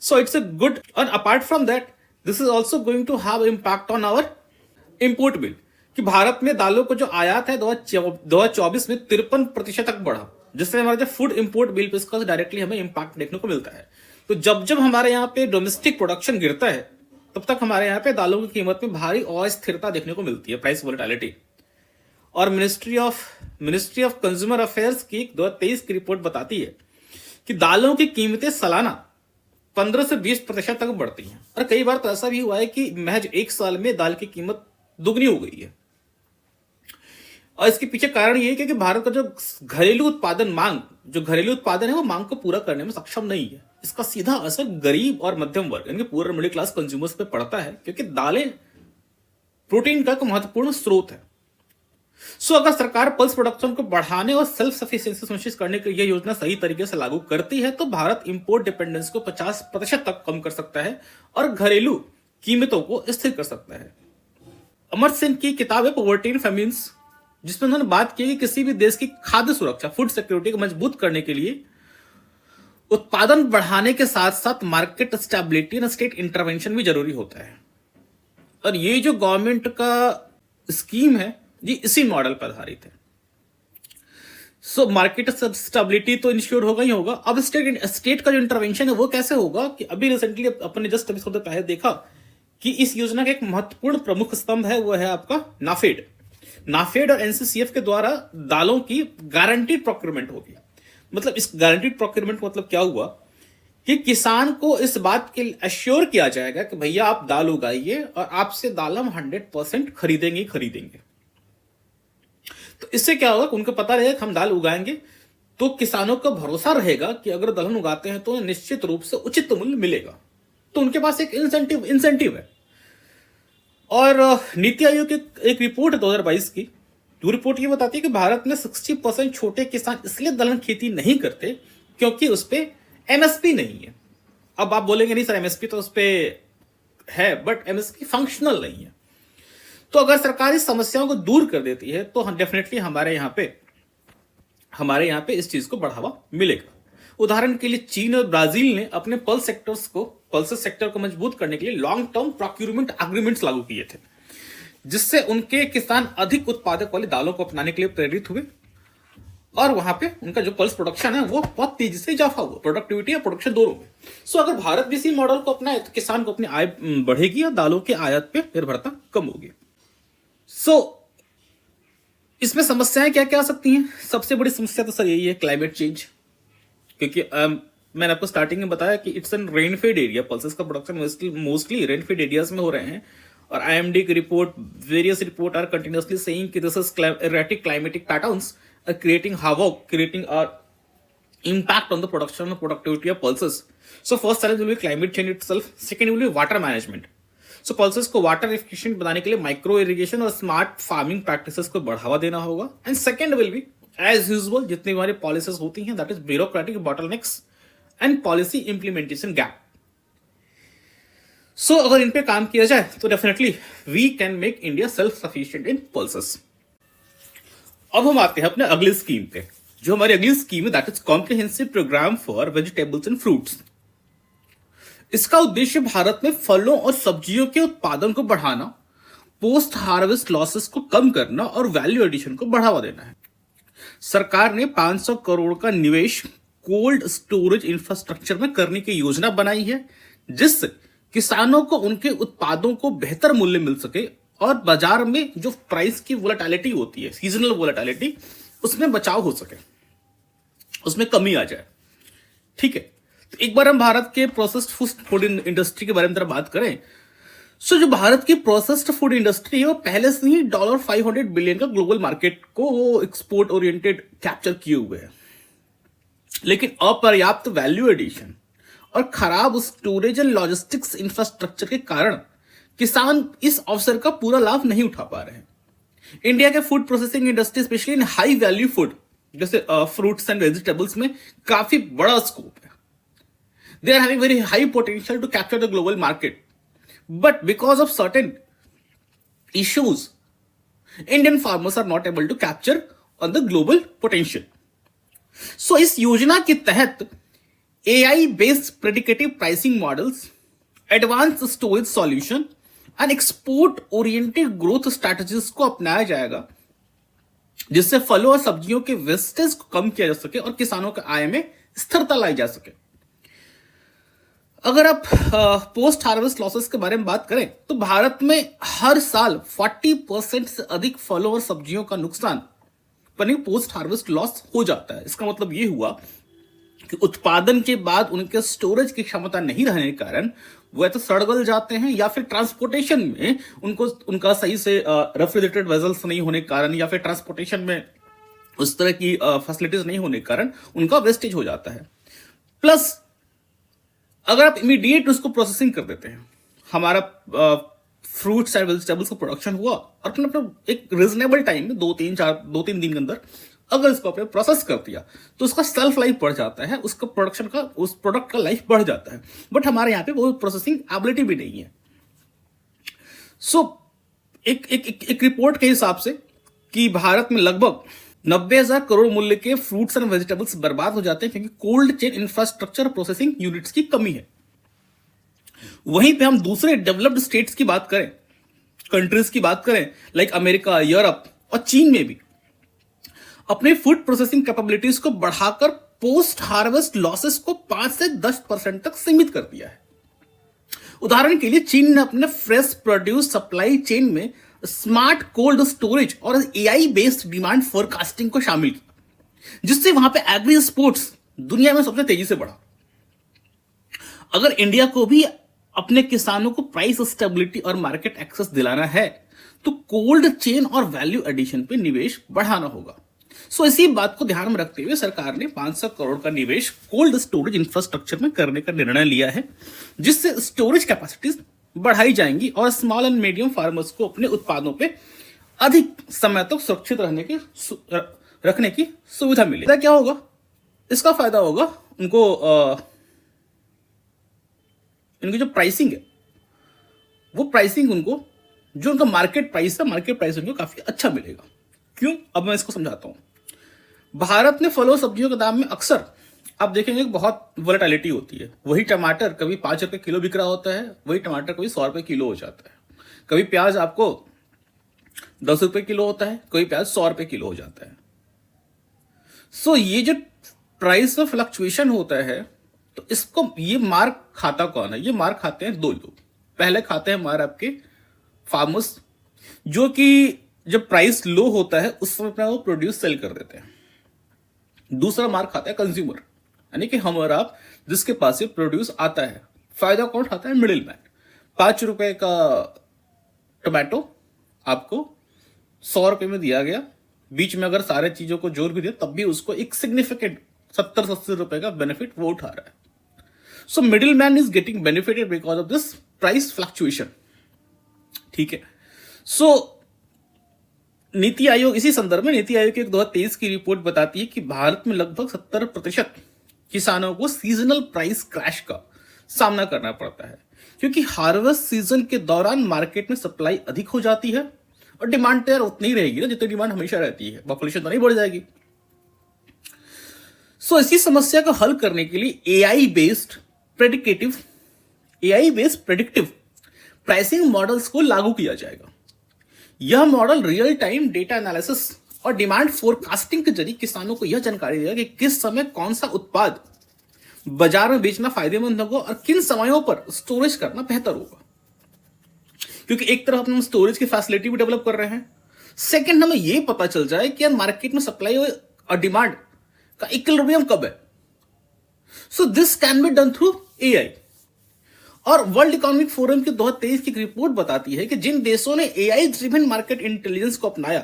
So it's a good, and apart from that this is also going to have impact on our import bill, कि भारत में दालों को जो आयात है 2024 में 53% तक बढ़ा, जिससे हमारा जो फूड इंपोर्ट बिल पे इसका डायरेक्टली हमें इंपैक्ट देखने को मिलता है। तो जब जब हमारे यहाँ पे डोमेस्टिक प्रोडक्शन गिरता है, तब तक हमारे यहाँ पे दालों की कीमत में भारी अस्थिरता देखने को मिलती है, प्राइस वोलेटिलिटी। और मिनिस्ट्री ऑफ कंज्यूमर अफेयर्स की 2023 की रिपोर्ट बताती है कि दालों की कीमतें सालाना 15 से 20% तक बढ़ती हैं। और कई बार तो ऐसा भी हुआ है कि महज एक साल में दाल की कीमत दुगनी हो गई है। और इसके पीछे कारण ये है कि भारत का जो घरेलू उत्पादन है वो मांग को पूरा करने में सक्षम नहीं है। इसका सीधा असर गरीब और मध्यम वर्ग यानी पूरे मिडिल क्लास कंज्यूमर्स पे पड़ता है, क्योंकि दालें प्रोटीन का एक महत्वपूर्ण स्रोत है। सो अगर सरकार पल्स प्रोडक्शन को बढ़ाने और सेल्फ सफिशिएंसी सुनिश्चित करने की यह योजना सही तरीके से लागू करती है, तो भारत इंपोर्ट डिपेंडेंस को 50% तक कम कर सकता है और घरेलू कीमतों को स्थिर कर सकता है। अमर सिंह की किताब है पॉवर्टी एंड फेमिन्स, जिसमें उन्होंने बात की कि किसी भी देश की खाद्य सुरक्षा, फूड सिक्योरिटी को मजबूत करने के लिए उत्पादन बढ़ाने के साथ साथ मार्केट स्टेबिलिटी और स्टेट इंटरवेंशन भी जरूरी होता है। और ये जो गवर्नमेंट का स्कीम है ये इसी मॉडल पर आधारित है। सो मार्केट स्टेबिलिटी तो इंश्योर होगा ही होगा। अब स्टेट का जो इंटरवेंशन है वो कैसे होगा कि अभी रिसेंटली अपने जस्ट अभी थोड़ा पहले देखा कि इस योजना का एक महत्वपूर्ण प्रमुख स्तंभ है, वो है आपका नाफेड और एनसीसीएफ के द्वारा दालों की गारंटीड प्रोक्योरमेंट होगी। मतलब इस गारंटीड प्रोक्योरमेंट मतलब क्या हुआ कि किसान को इस बात के एश्योर किया जाएगा कि भैया आप दाल उगाइए और आपसे दाल हम 100% खरीदेंगे। तो इससे क्या होगा, उनको पता रहेगा कि हम दाल उगाएंगे, तो किसानों को भरोसा रहेगा कि अगर दलहन उगाते हैं तो निश्चित रूप से उचित मूल्य मिलेगा। तो उनके पास एक इंसेंटिव है। और नीति आयोग की एक रिपोर्ट है 2022 की, जो रिपोर्ट ये बताती है कि भारत में 60% छोटे किसान इसलिए दलहन खेती नहीं करते क्योंकि उस पर एमएसपी नहीं है। अब आप बोलेंगे नहीं सर एमएसपी तो उस पर है, बट एमएसपी फंक्शनल नहीं है। तो अगर सरकार इस समस्याओं को दूर कर देती है तो डेफिनेटली हमारे यहाँ पे इस चीज को बढ़ावा मिलेगा। उदाहरण के लिए चीन और ब्राजील ने अपने पल्सेस सेक्टर को मजबूत करने के लिए लॉन्ग टर्म प्रोक्यूरमेंट एग्रीमेंट्स लागू किए थे, जिससे उनके किसान अधिक उत्पादक वाली दालों को अपनाने के लिए प्रेरित हुए और वहां पे उनका जो पल्स प्रोडक्शन है वो बहुत तेजी से इजाफा हुआ, प्रोडक्टिविटी और प्रोडक्शन दोनों में। सो अगर भारत भी इसी मॉडल को अपनाए तो किसान को अपनी आय बढ़ेगी और दालों के आयात पे निर्भरता कम होगी। सो इसमें समस्याएं क्या क्या आ सकती हैं? सबसे बड़ी समस्या तो सर यही है क्लाइमेट चेंज, क्योंकि मैंने आपको स्टार्टिंग में बताया कि it's an rainfed area. Pulses का प्रोडक्शन मोस्टली रेनफेड एरियाज में हो रहे हैं और आईएमडी की various report are continuously saying कि this is erratic climatic patterns are creating havoc, creating impact on the production and productivity of pulses. So first challenge will be climate change itself. Second will be water management. So pulses को water efficient बनाने के लिए micro irrigation और smart farming practices को बढ़ावा देना होगा। And second will be as usual जितनी हमारी पॉलिसीज होती हैं, that is bureaucratic bottlenecks and policy implementation gap. So अगर इन पे काम किया जाए तो definitely we can make India self sufficient in pulses. अब हम आते हैं अपने अगली स्कीम पे। जो हमारी अगली स्कीम है that is comprehensive programme for vegetables and fruits. इसका उद्देश्य भारत में फलों और सब्जियों के उत्पादन को बढ़ाना, पोस्ट हार्वेस्ट लॉसेस को कम करना और वैल्यू एडिशन को बढ़ावा देना है। सरकार ने 500 करोड़ का निवेश कोल्ड स्टोरेज इंफ्रास्ट्रक्चर में करने की योजना बनाई है, जिससे किसानों को उनके उत्पादों को बेहतर मूल्य मिल सके और बाजार में जो प्राइस की वोलेटिलिटी होती है, सीजनल वोलेटिलिटी, उसमें बचाव हो सके, उसमें कमी आ जाए। ठीक है, तो एक बार हम भारत के प्रोसेस्ड फूड इंडस्ट्री के बारे में जरा बात करें। सो जो भारत की प्रोसेस्ड फूड इंडस्ट्री है वो पहले से ही $500 बिलियन का ग्लोबल मार्केट को वो एक्सपोर्ट ओरिएंटेड कैप्चर किए हुए है, लेकिन अपर्याप्त वैल्यू एडिशन और खराब स्टोरेज एंड लॉजिस्टिक्स इंफ्रास्ट्रक्चर के कारण किसान इस अवसर का पूरा लाभ नहीं उठा पा रहे हैं। इंडिया के food processing industry specially in high value food जैसे फ्रूट्स एंड वेजिटेबल्स में काफी बड़ा स्कोप है। They are having very high potential to capture the global market, but because of certain issues Indian farmers are not able to capture on the global potential. So इस योजना के तहत AI based predictive pricing models, advance storage solution and export oriented growth strategies को अपनाया जाएगा, जिससे फलों और सब्जियों के वेस्टेज को कम किया जा सके और किसानों के आय में स्थिरता लाई जा सके। अगर आप पोस्ट हार्वेस्ट लॉसेस के बारे में बात करें तो भारत में हर साल 40% से अधिक फलों और सब्जियों का नुकसान पोस्ट हार्वेस्ट लॉस हो जाता है। इसका मतलब यह हुआ कि उत्पादन के बाद उनके स्टोरेज की क्षमता नहीं रहने के कारण वो या तो सड़ गल जाते हैं या फिर ट्रांसपोर्टेशन में उनका सही से रेफ्रिजरेटेड वेजल्स नहीं होने के कारण या फिर ट्रांसपोर्टेशन में उस तरह की फैसिलिटीज नहीं होने के कारण उनका वेस्टेज हो जाता है। प्लस अगर आप इमीडिएट उसको प्रोसेसिंग कर देते हैं, हमारा फ्रूट्स एंड वेजिटेबल्स का प्रोडक्शन हुआ और अपने एक रीजनेबल टाइम में 2-3 दिन के अंदर अगर इसको आपने प्रोसेस कर दिया तो उसका सेल्फ लाइफ बढ़ जाता है, उसका प्रोडक्शन का उस प्रोडक्ट का लाइफ बढ़ जाता है। बट हमारे यहाँ पे वो प्रोसेसिंग एबिलिटी भी नहीं है। सो एक रिपोर्ट के हिसाब से कि भारत में लगभग 90,000 करोड़ मूल्य के फ्रूट्स एंड वेजिटेबल्स बर्बाद हो जाते हैं क्योंकि cold chain infrastructure processing units की कमी है। वहीं पे हम दूसरे डेवलप्ड स्टेट्स की बात करें, कंट्रीज की बात करें लाइक अमेरिका, यूरोप और चीन में भी अपने फूड प्रोसेसिंग कैपेबिलिटीज को बढ़ाकर पोस्ट हार्वेस्ट लॉसेस को 5 से 10% तक सीमित कर दिया है। उदाहरण के लिए चीन ने अपने फ्रेश प्रोड्यूस सप्लाई चेन में स्मार्ट कोल्ड स्टोरेज और एआई बेस्ड डिमांड फोरकास्टिंग को शामिल किया, जिससे वहां पे एग्री एक्सपोर्ट्स दुनिया में सबसे तेजी से बढ़ा। अगर इंडिया को भी अपने किसानों को प्राइस स्टेबिलिटी और मार्केट एक्सेस दिलाना है तो कोल्ड चेन और वैल्यू एडिशन पे निवेश बढ़ाना होगा। सो इसी बात को ध्यान में रखते हुए सरकार ने 500 करोड़ का निवेश कोल्ड स्टोरेज इंफ्रास्ट्रक्चर में करने का निर्णय लिया है, जिससे स्टोरेज कैपेसिटीज बढ़ाई जाएंगी और स्मॉल एंड मीडियम फार्मर्स को अपने उत्पादों पे अधिक समय तक सुरक्षित रखने की सुविधा मिलेगी। क्या होगा? इसका फायदा होगा उनको इनकी जो प्राइसिंग है वो प्राइसिंग उनको जो उनका मार्केट प्राइस उनको काफी अच्छा मिलेगा। क्यों? अब मैं इसको समझाता हूं। भारत में फलों सब्जियों के दाम में अक्सर आप देखेंगे बहुत वोलेटिलिटी होती है। वही टमाटर कभी 5 रुपए किलो बिक रहा होता है, वही टमाटर कभी 100 रुपए किलो हो जाता है। कभी प्याज आपको 10 रुपए किलो होता है, कभी प्याज 100 रुपए किलो हो जाता है। सो ये जो प्राइस में फ्लक्चुएशन होता है तो इसको ये मार खाता कौन है? ये मार खाते हैं दो लोग। पहले खाते हैं मार आपके फार्मर्स, जो कि जब प्राइस लो होता है उस समय अपना वो प्रोड्यूस सेल कर देते हैं। दूसरा मार खाता है कंज्यूमर, यानी कि हम और आप जिसके पास ये प्रोड्यूस आता है। फायदा कौन उठाता है? Middle man. 5 रुपए का टोमेटो आपको 100 रुपए में दिया गया, बीच में अगर सारे चीजों को जोड़ भी दिया तब भी उसको एक सिग्निफिकेंट 70-80 रुपए का बेनिफिट वो उठा रहा है। So middle man is getting benefited because of this price fluctuation. ठीक है। सो नीति आयोग, इसी संदर्भ में नीति आयोग की एक 2023 की रिपोर्ट बताती है कि भारत में लगभग 70% किसानों को सीजनल प्राइस क्रैश का सामना करना पड़ता है, क्योंकि हार्वेस्ट सीजन के दौरान मार्केट में सप्लाई अधिक हो जाती है और डिमांड तो यार उतनी ही रहेगी ना जितनी डिमांड हमेशा रहती है, पॉपुलेशन तो नहीं बढ़ जाएगी। सो इसी समस्या को हल करने के लिए AI based predictive pricing models को लागू किया जाएगा। यह model real time data analysis और डिमांड फोरकास्टिंग के जरिए किसानों को यह जानकारी देगा कि किस समय कौन सा उत्पाद बाजार में बेचना फायदेमंद होगा और किन समयों पर स्टोरेज करना बेहतर होगा। क्योंकि एक तरफ हम स्टोरेज की फैसिलिटी भी डेवलप कर रहे हैं, सेकंड हमें यह पता चल जाए कि मार्केट में सप्लाई और डिमांड का इक्विलिब्रियम कब है। So this can be done through AI. और वर्ल्ड इकोनॉमिक फोरम की 2023 की रिपोर्ट बताती है कि जिन देशों ने एआई ड्रिवन मार्केट इंटेलिजेंस को अपनाया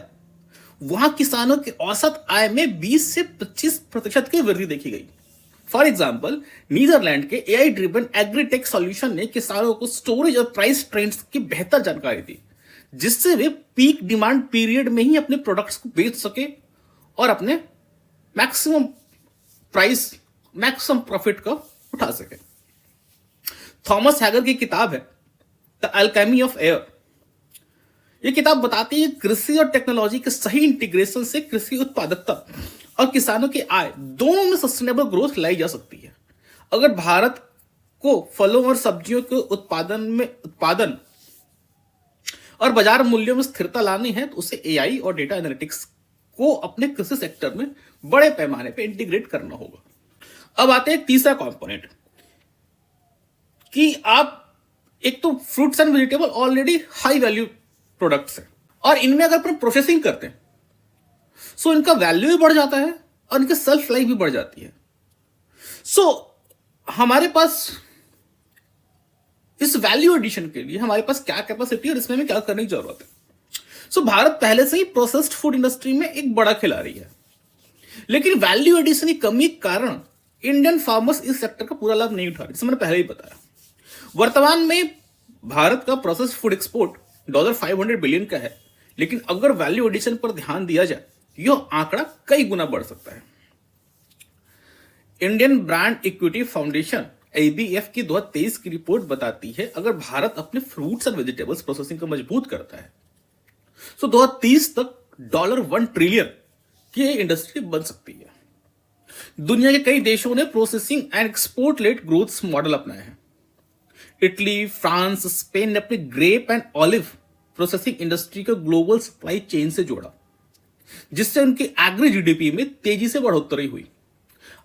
वहां किसानों की औसत आय में 20 से 25% की वृद्धि देखी गई। फॉर एग्जांपल, नीदरलैंड के एआई ड्रिवन एग्रीटेक सॉल्यूशन ने किसानों को स्टोरेज और प्राइस ट्रेंड्स की बेहतर जानकारी दी, जिससे वे पीक डिमांड पीरियड में ही अपने प्रोडक्ट्स को बेच सके और अपने मैक्सिमम प्रॉफिट को उठा सके। थॉमस हैगर की किताब है द अल्केमी ऑफ एयर। यह किताब बताती है कृषि और टेक्नोलॉजी के सही इंटीग्रेशन से कृषि उत्पादकता और किसानों की आय दोनों में सस्टेनेबल ग्रोथ लाई जा सकती है। अगर भारत को फलों और सब्जियों के उत्पादन और बाजार मूल्यों में स्थिरता लानी है तो उसे एआई और डेटा एनालिटिक्स को अपने कृषि सेक्टर में बड़े पैमाने पे इंटीग्रेट करना होगा। अब आते हैं तीसरा कंपोनेंट कि आप एक तो fruits and vegetable already high value products हैं और इनमें अगर अपन प्रोसेसिंग करते हैं सो इनका वैल्यू भी बढ़ जाता है और इनकी सेल्फ लाइफ भी बढ़ जाती है। सो हमारे पास इस वैल्यू एडिशन के लिए हमारे पास क्या कैपेसिटी और इसमें हमें क्या करने की जरूरत है। सो भारत पहले से ही प्रोसेस्ड फूड इंडस्ट्री में एक बड़ा खिलाड़ी है, लेकिन वैल्यू एडिशन की कमी के कारण इंडियन फार्मर्स इस सेक्टर का पूरा लाभ नहीं उठा रहे, जिसे मैंने पहले ही बताया। वर्तमान में भारत का प्रोसेस्ड फूड एक्सपोर्ट $500 बिलियन का है, लेकिन अगर वैल्यू एडिशन पर ध्यान दिया जाए यह आंकड़ा कई गुना बढ़ सकता है। Indian brand equity foundation ABF की 2023 की रिपोर्ट बताती है अगर भारत अपने फ्रूट्स एंड वेजिटेबल्स प्रोसेसिंग को मजबूत करता है तो 2030 तक $1 ट्रिलियन की इंडस्ट्री बन सकती है। दुनिया के कई देशों ने processing and export led growth model अपनाए हैं। इटली, फ्रांस, स्पेन ने अपने grape and olive processing industry को ग्लोबल सप्लाई चेन से जोड़ा, जिससे उनकी एग्री जीडीपी में तेजी से बढ़ोतरी हुई।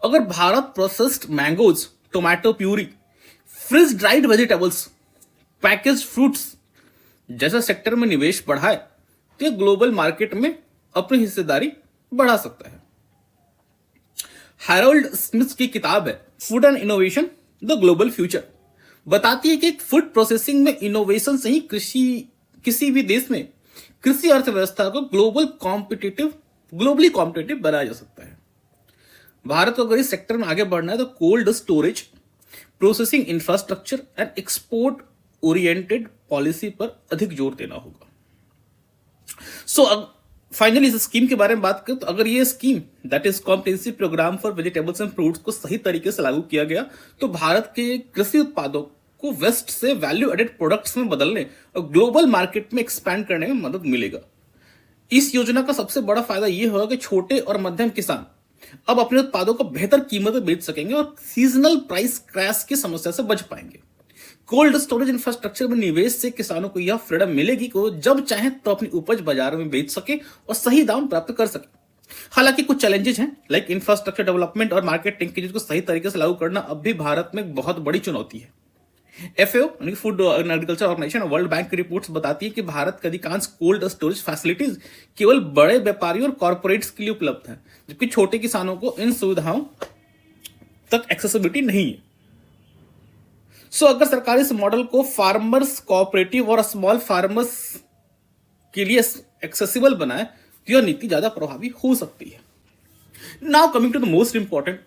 अगर Bharat processed mangoes, tomato puree, freeze dried vegetables, packaged fruits जैसा सेक्टर में निवेश बढ़ाए तो यह ग्लोबल मार्केट में अपनी हिस्सेदारी बढ़ा सकता है। हैरोल्ड स्मिथ की किताब है food and innovation the global future, बताती है कि फूड प्रोसेसिंग में इनोवेशन से ही किसी भी देश में कृषि अर्थव्यवस्था को ग्लोबली कॉम्पिटिटिव बनाया जा सकता है। भारत को अगर इस सेक्टर में आगे बढ़ना है तो cold storage, processing infrastructure and export oriented policy पर अधिक जोर देना होगा। फाइनली इस स्कीम के बारे में बात करें तो अगर ये scheme that is comprehensive programme for vegetables and fruits को सही तरीके से लागू किया गया तो भारत के कृषि उत्पादों को वेस्ट से वैल्यू एडेड प्रोडक्ट्स में बदलने और ग्लोबल मार्केट में एक्सपैंड करने में मदद मिलेगा। इस योजना का सबसे बड़ा फायदा यह होगा कि छोटे और मध्यम किसान अब अपने उत्पादों को बेहतर कीमत में बेच सकेंगे और सीजनल प्राइस क्रैश की समस्या से बच पाएंगे। कोल्ड स्टोरेज इंफ्रास्ट्रक्चर में निवेश से किसानों को यह फ्रीडम मिलेगी कि जब चाहे तो अपनी उपज बाजार में बेच सके और सही दाम प्राप्त कर सके। हालांकि कुछ चैलेंजेस हैं लाइक इंफ्रास्ट्रक्चर डेवलपमेंट और मार्केट लिंकेज को सही तरीके से लागू करना अब भी भारत में एक बहुत बड़ी चुनौती है। FAO यानी फूड एंड एग्रीकल्चर ऑर्गेनाइजेशन और वर्ल्ड बैंक की रिपोर्ट्स बताती है कि भारत के अधिकांश कोल्ड स्टोरेज फैसिलिटीज केवल बड़े व्यापारियों और कॉर्पोरेट्स के लिए उपलब्ध हैं, जबकि छोटे किसानों को इन सुविधाओं तक एक्सेसिबिलिटी नहीं है। अगर सरकार इस मॉडल को फार्मर्स कोऑपरेटिव और स्मॉल फार्मर्स के लिए एक्सेसिबल बनाए तो यह नीति ज्यादा प्रभावी हो सकती है। Now coming to the most important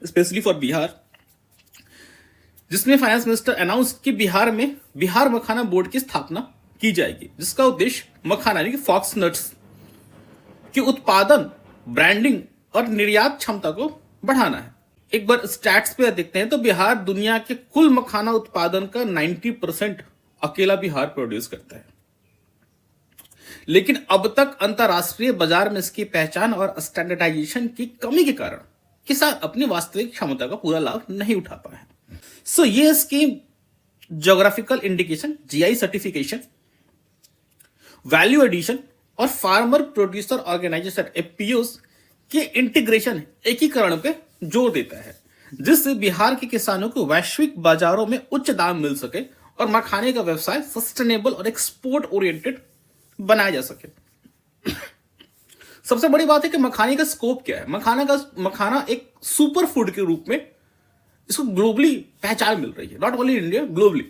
specially for Bihar, जिसमें फाइनेंस मिनिस्टर अनाउंस कि बिहार में बिहार मखाना बोर्ड की स्थापना की जाएगी, जिसका उद्देश्य मखाना यानी कि फॉक्स नट्स के उत्पादन, ब्रांडिंग और निर्यात क्षमता को बढ़ाना है। एक बार स्टैट्स पे देखते हैं तो बिहार दुनिया के कुल मखाना उत्पादन का 90% अकेला बिहार प्रोड्यूस करता है, लेकिन अब तक अंतरराष्ट्रीय बाजार में इसकी पहचान और स्टैंडर्डाइजेशन की कमी के कारण किसान अपनी वास्तविक क्षमता का पूरा लाभ नहीं उठा पाए हैं। ये scheme geographical indication GI certification, value addition और फार्मर प्रोड्यूसर ऑर्गेनाइजेशन FPOs के इंटीग्रेशन एकीकरण पे जोर देता है, जिससे बिहार के किसानों को वैश्विक बाजारों में उच्च दाम मिल सके और मखाने का व्यवसाय सस्टेनेबल और एक्सपोर्ट ओरिएंटेड बनाया जा सके। सबसे बड़ी बात है कि मखाने का स्कोप क्या है। मखाना एक सुपर फूड के रूप में इसको ग्लोबली पहचान मिल रही है, नॉट ओनली इंडिया, ग्लोबली।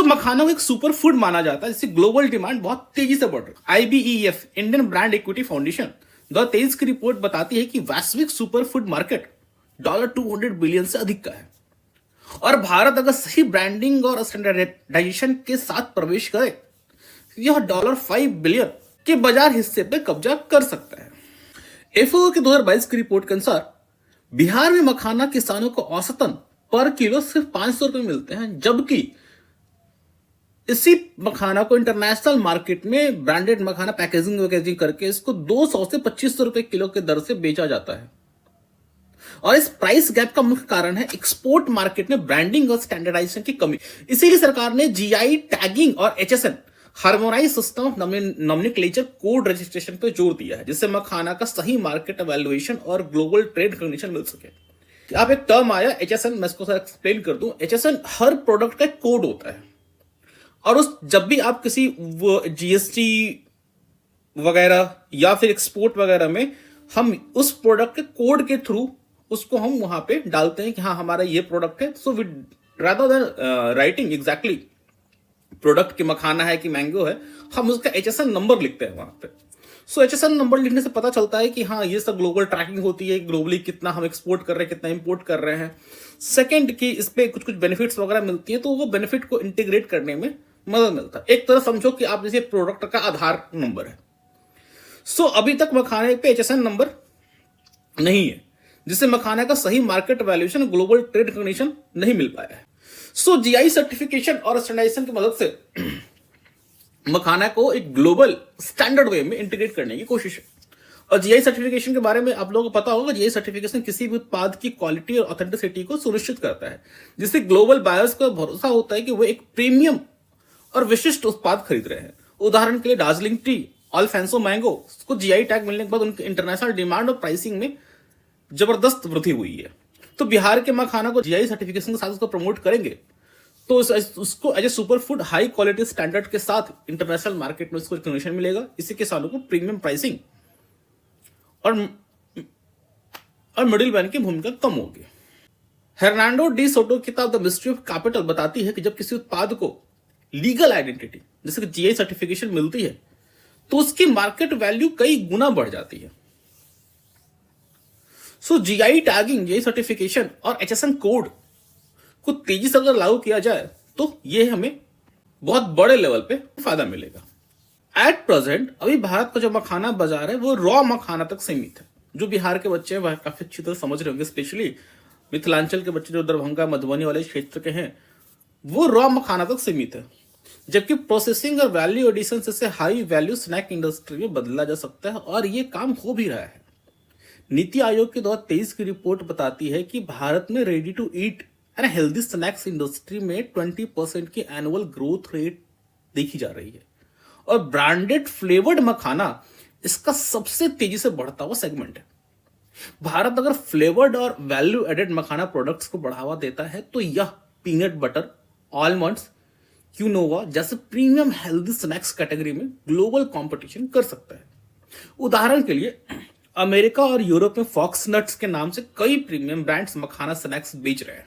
मखाना को एक सुपर फूड माना जाता है, जिससे ग्लोबल डिमांड बहुत तेजी से बढ़ रही है। IBEF Indian brand equity foundation 2023 की रिपोर्ट बताती है कि वैश्विक सुपर फूड मार्केट $200 बिलियन से अधिक का है और भारत अगर सही ब्रांडिंग और स्टैंडर्डाइजेशन के साथ प्रवेश करे यह $5 बिलियन के बाजार हिस्से पे कब्जा कर सकता है। FAO की 2022 की रिपोर्ट के अनुसार बिहार में मखाना किसानों को औसतन पर किलो सिर्फ 500 रुपए मिलते हैं, जबकि इसी मखाना को इंटरनेशनल मार्केट में ब्रांडेड मखाना पैकेजिंग करके इसको 200 से 2500 रुपए किलो के दर से बेचा जाता है। और इस प्राइस गैप का मुख्य कारण है एक्सपोर्ट मार्केट में ब्रांडिंग और स्टैंडर्डाइजेशन की कमी। इसीलिए सरकार ने GI टैगिंग और HSN harmonise system of nomenclature code registration पे जोर दिया है, जिससे मखाना का सही मार्केट वैल्यूएशन और ग्लोबल ट्रेड रिकॉग्निशन मिल सके। आप एक टर्म आया HSN, मैं इसको एक्सप्लेन कर दूं। HSN हर प्रोडक्ट का कोड होता है, और उस जब भी आप किसी GST वगैरह या फिर एक्सपोर्ट वगैरह में हम उस प्रोडक्ट के कोड के थ्रू उसको हम वहां पे डालते हैं कि हाँ हमारा ये प्रोडक्ट है। So rather than writing exactly product की मखाना है कि मैंगो है, हम उसका HSN नंबर लिखते हैं वहां पे। सो HSN नंबर लिखने से पता चलता है कि हाँ ये सब ग्लोबल ट्रैकिंग होती है, ग्लोबली कितना हम एक्सपोर्ट कर रहे हैं, कितना इंपोर्ट कर रहे हैं। सेकंड कि इस पे कुछ कुछ बेनिफिट्स वगैरह मिलती हैं, तो वो बेनिफिट को इंटीग्रेट करने में मदद मिलता है। एक तरह समझो कि आप जैसे प्रोडक्ट का आधार नंबर है। सो अभी तक मखाने पे HSN नंबर नहीं है, जिससे मखाना का सही market valuation, global trade recognition नहीं मिल पाया है। सो GI सर्टिफिकेशन और स्टैंडर्डाइजेशन की मदद से मखाना को एक ग्लोबल स्टैंडर्ड वे में इंटीग्रेट करने की कोशिश है। और GI सर्टिफिकेशन के बारे में आप लोगों को पता होगा, GI सर्टिफिकेशन किसी भी उत्पाद की क्वालिटी और ऑथेंटिसिटी को सुनिश्चित करता है, जिससे ग्लोबल बायर्स को भरोसा होता है कि वो एक प्रीमियम और विशिष्ट उत्पाद खरीद रहे हैं। उदाहरण के लिए दार्जिलिंग टी, अल्फांसो मैंगो को GI टैग मिलने के बाद उनके इंटरनेशनल डिमांड और प्राइसिंग में जबरदस्त वृद्धि हुई है। तो बिहार के मखाना को GI सर्टिफिकेशन के साथ उसको प्रमोट करेंगे तो उसको as a super food high quality standard के साथ इंटरनेशनल मार्केट में उसको रिकॉग्निशन मिलेगा। इससे किसानों को प्रीमियम प्राइसिंग और मिडिल मैन की भूमिका कम होगी। हर्नांडो डी सोटो की किताब द मिस्ट्री ऑफ कैपिटल बताती है कि जब किसी उत्पाद को लीगल आइडेंटिटी जैसे कि GI सर्टिफिकेशन मिलती है तो उसकी मार्केट वैल्यू कई गुना बढ़ जाती है। सो GI टैगिंग, GI सर्टिफिकेशन और HSN कोड को तेजी से अगर लागू किया जाए तो ये हमें बहुत बड़े लेवल पे फायदा मिलेगा। एट प्रेजेंट अभी भारत का जो मखाना बाजार है वो रॉ मखाना तक सीमित है। जो बिहार के बच्चे हैं वह काफी अच्छी तरह समझ रहे होंगे, स्पेशली मिथिलांचल के बच्चे जो दरभंगा मधुबनी वाले क्षेत्र के हैं, वो रॉ मखाना तक सीमित है। जबकि प्रोसेसिंग और वैल्यू एडिशन से हाई वैल्यू स्नैक इंडस्ट्री में बदला जा सकता है, और ये काम हो भी रहा है। नीति आयोग की 2023 की रिपोर्ट बताती है कि भारत में ready to eat and healthy snacks industry में 20% की एनुअल ग्रोथ रेट देखी जा रही है, और ब्रांडेड फ्लेवर्ड मखाना इसका सबसे तेजी से बढ़ता हुआ सेगमेंट है। भारत अगर फ्लेवर्ड और वैल्यू एडेड मखाना प्रोडक्ट्स को बढ़ावा देता है तो यह पीनट बटर, आलमंड्स, क्यूनोवा जैसे प्रीमियम हेल्दी स्नैक्स कैटेगरी में ग्लोबल कंपटीशन कर सकता है। उदाहरण के लिए अमेरिका और यूरोप में फॉक्स नट्स के नाम से कई प्रीमियम ब्रांड्स मखाना स्नैक्स बेच रहे हैं,